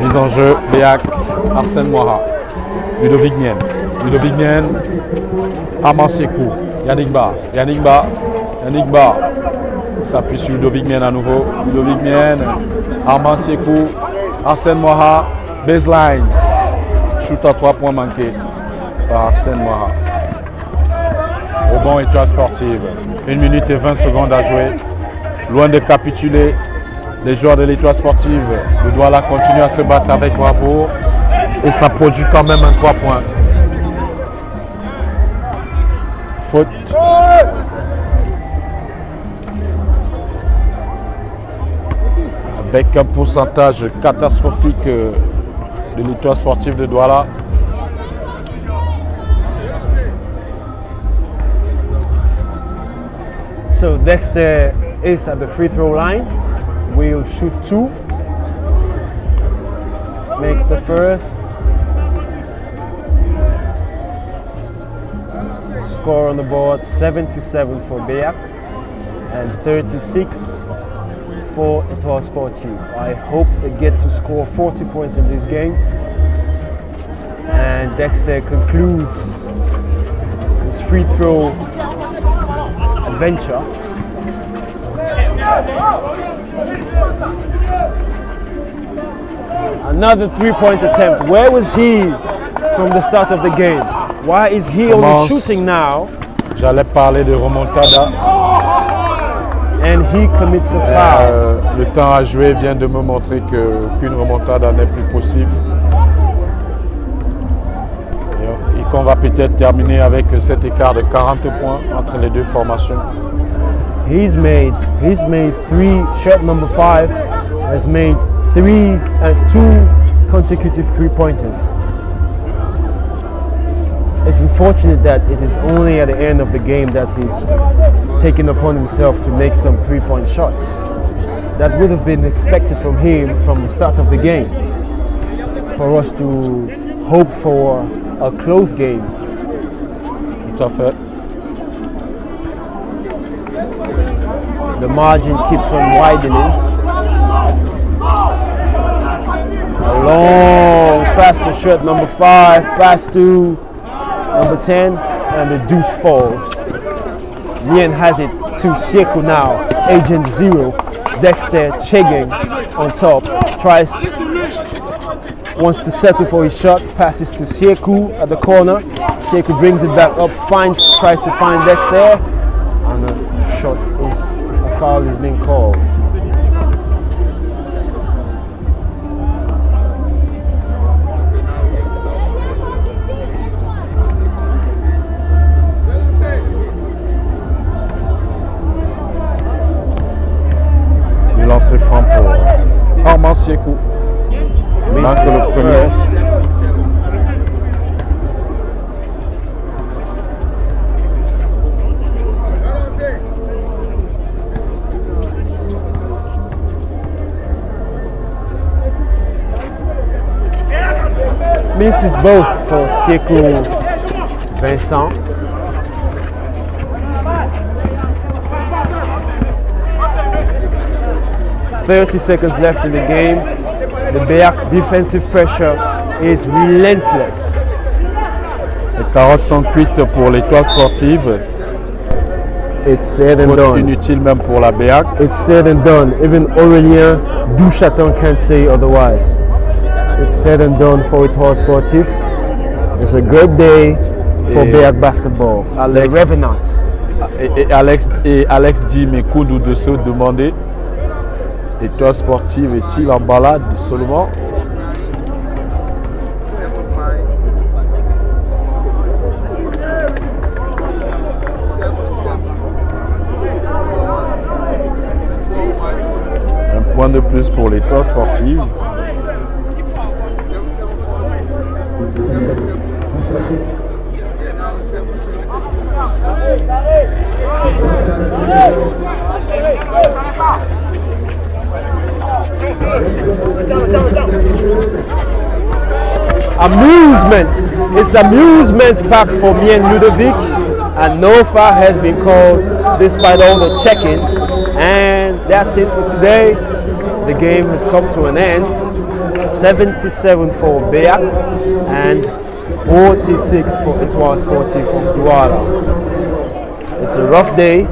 Mise en jeu, BEAC, Arsène Moha, Ludovic Mien. Ludovic Mien, Armand Siekou, Yannick Ba, Yannick Ba, Yannick Ba. Il s'appuie sur Ludovic Mien à nouveau. Ludovic Mien, Armand Siekou, Arsène Moha, baseline. Shoot à 3 points manqué par Arsène Moha. Rebond Étoile Sportive. 1 minute et 20 secondes à jouer. Loin de capituler, les joueurs de l'Étoile Sportive de Douala continuent à se battre avec bravoure et ça produit quand même un 3 points. Faute. Avec un pourcentage catastrophique de l'Étoile Sportive de Douala. So Dexter is at the free throw line. Will shoot 2. Makes the first. Score on the board 77 for BEAC and 36 for Étoile Sportive. I hope they get to score 40 points in this game. And Dexter concludes his free throw adventure. Another 3-point attempt. Where was he from the start of the game? Why is he only shooting now J'allais parler de remontada. And he commits a foul. Le temps à jouer vient de me montrer qu'une remontada n'est plus possible. Et qu'on va peut-être terminer avec cet écart de 40 points entre les deux formations. He's made 3, shirt number 5 has made 2 consecutive 3-pointers. It's unfortunate that it is only at the end of the game that he's taken upon himself to make some 3-point shots. That would have been expected from him from the start of the game. For us to hope for a close game. Tout à fait. The margin keeps on widening. A long pass to shirt number 5, pass to number 10, and the deuce falls. Lien has it to Sieku now. Agent 0, Dexter Chegeng on top. Wants to settle for his shot, passes to Sieku at the corner. Sieku brings it back up, tries to find Dexter, and a foul is being called. Du lancer franc pour Armand Sieku. Manque le premier. Misses both for Sieku Vincent. .30 seconds left in the game. The BEAC defensive pressure is relentless. Les carottes sont cuites pour l'Étoile sportive. It's said and Faute done. inutile même pour la BEAC. It's said and done. Even Aurélien Duchaton can't say otherwise. It's said and done for Étoile Sportive. It's a great day for BEAC basketball. Alex, the Revenants. Et Alex dit mes coudes de se demander Étoile Sportive est-il en balade seulement? Un point de plus pour l'Étoile Sportive. Amusement. It's amusement pack for me and Ludovic, and no foul has been called despite all the check-ins. And that's it for today. The game has come to an end. 77 for BEAC and 46 for Étoile Sportive of Douala. It's a rough day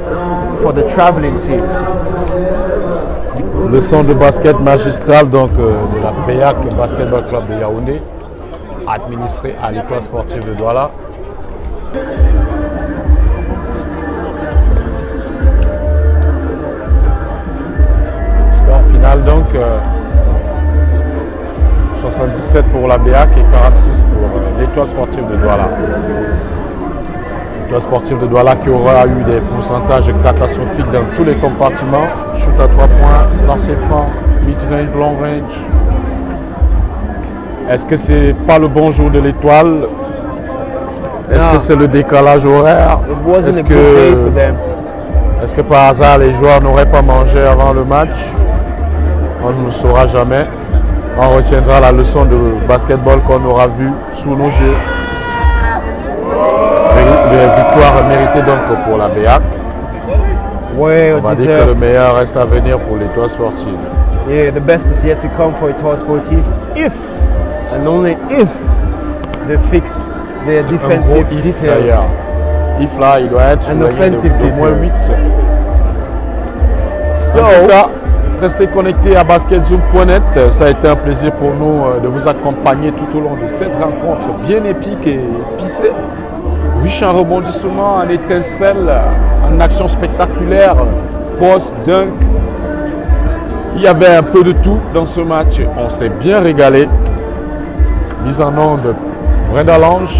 for the traveling team. Leçon de basket magistrale donc de la BEAC Basketball Club de Yaoundé, administré à l'Étoile Sportive de Douala. Score final donc 77 pour la BEAC et 46 pour l'Étoile Sportive de Douala. L'Étoile Sportive de Douala qui aura eu des pourcentages catastrophiques dans tous les compartiments. Shoot à 3 points, lancer franc, mid-range, long range. Est-ce que c'est pas le bon jour de l'Étoile? Est-ce que c'est le décalage horaire? Est-ce que par hasard les joueurs n'auraient pas mangé avant le match? On ne le saura jamais. On retiendra la leçon de basketball qu'on aura vue sous nos yeux. Victoire méritée donc pour la BEAC. Ouais, on va dire que le meilleur reste à venir pour l'Étoile Sportive. Yeah, the best is yet to come for Étoile Sportive if and only if they fix their defensive details. If là, il doit être and offensive de moins 8. So, en tout cas, restez connectés à basketzoom.net. Ça a été un plaisir pour nous de vous accompagner tout au long de cette rencontre bien épique et épicée. riche en rebondissements, en étincelles, en actions spectaculaires, post, dunk. Il y avait un peu de tout dans ce match. On s'est bien régalé. Mise en onde, Brenda Lange,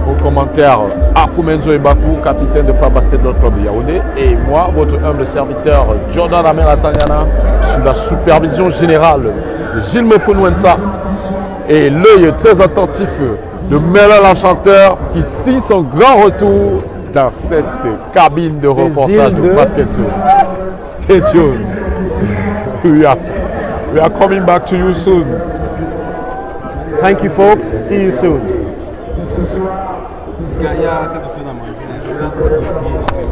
au commentaire Akumenzo Ebakou, capitaine de FA Basketball Club de Yaoundé, et moi, votre humble serviteur Jordan Amel Atanyana, sous la supervision générale de Gilles Mofonouensa et l'œil très attentif de Melon l'Enchanteur qui signe son grand retour dans cette cabine de reportage de Basket Zone. Stay tuned. We are coming back to you soon. Thank you, folks. See you soon.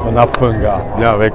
On a faim, gars. Viens avec.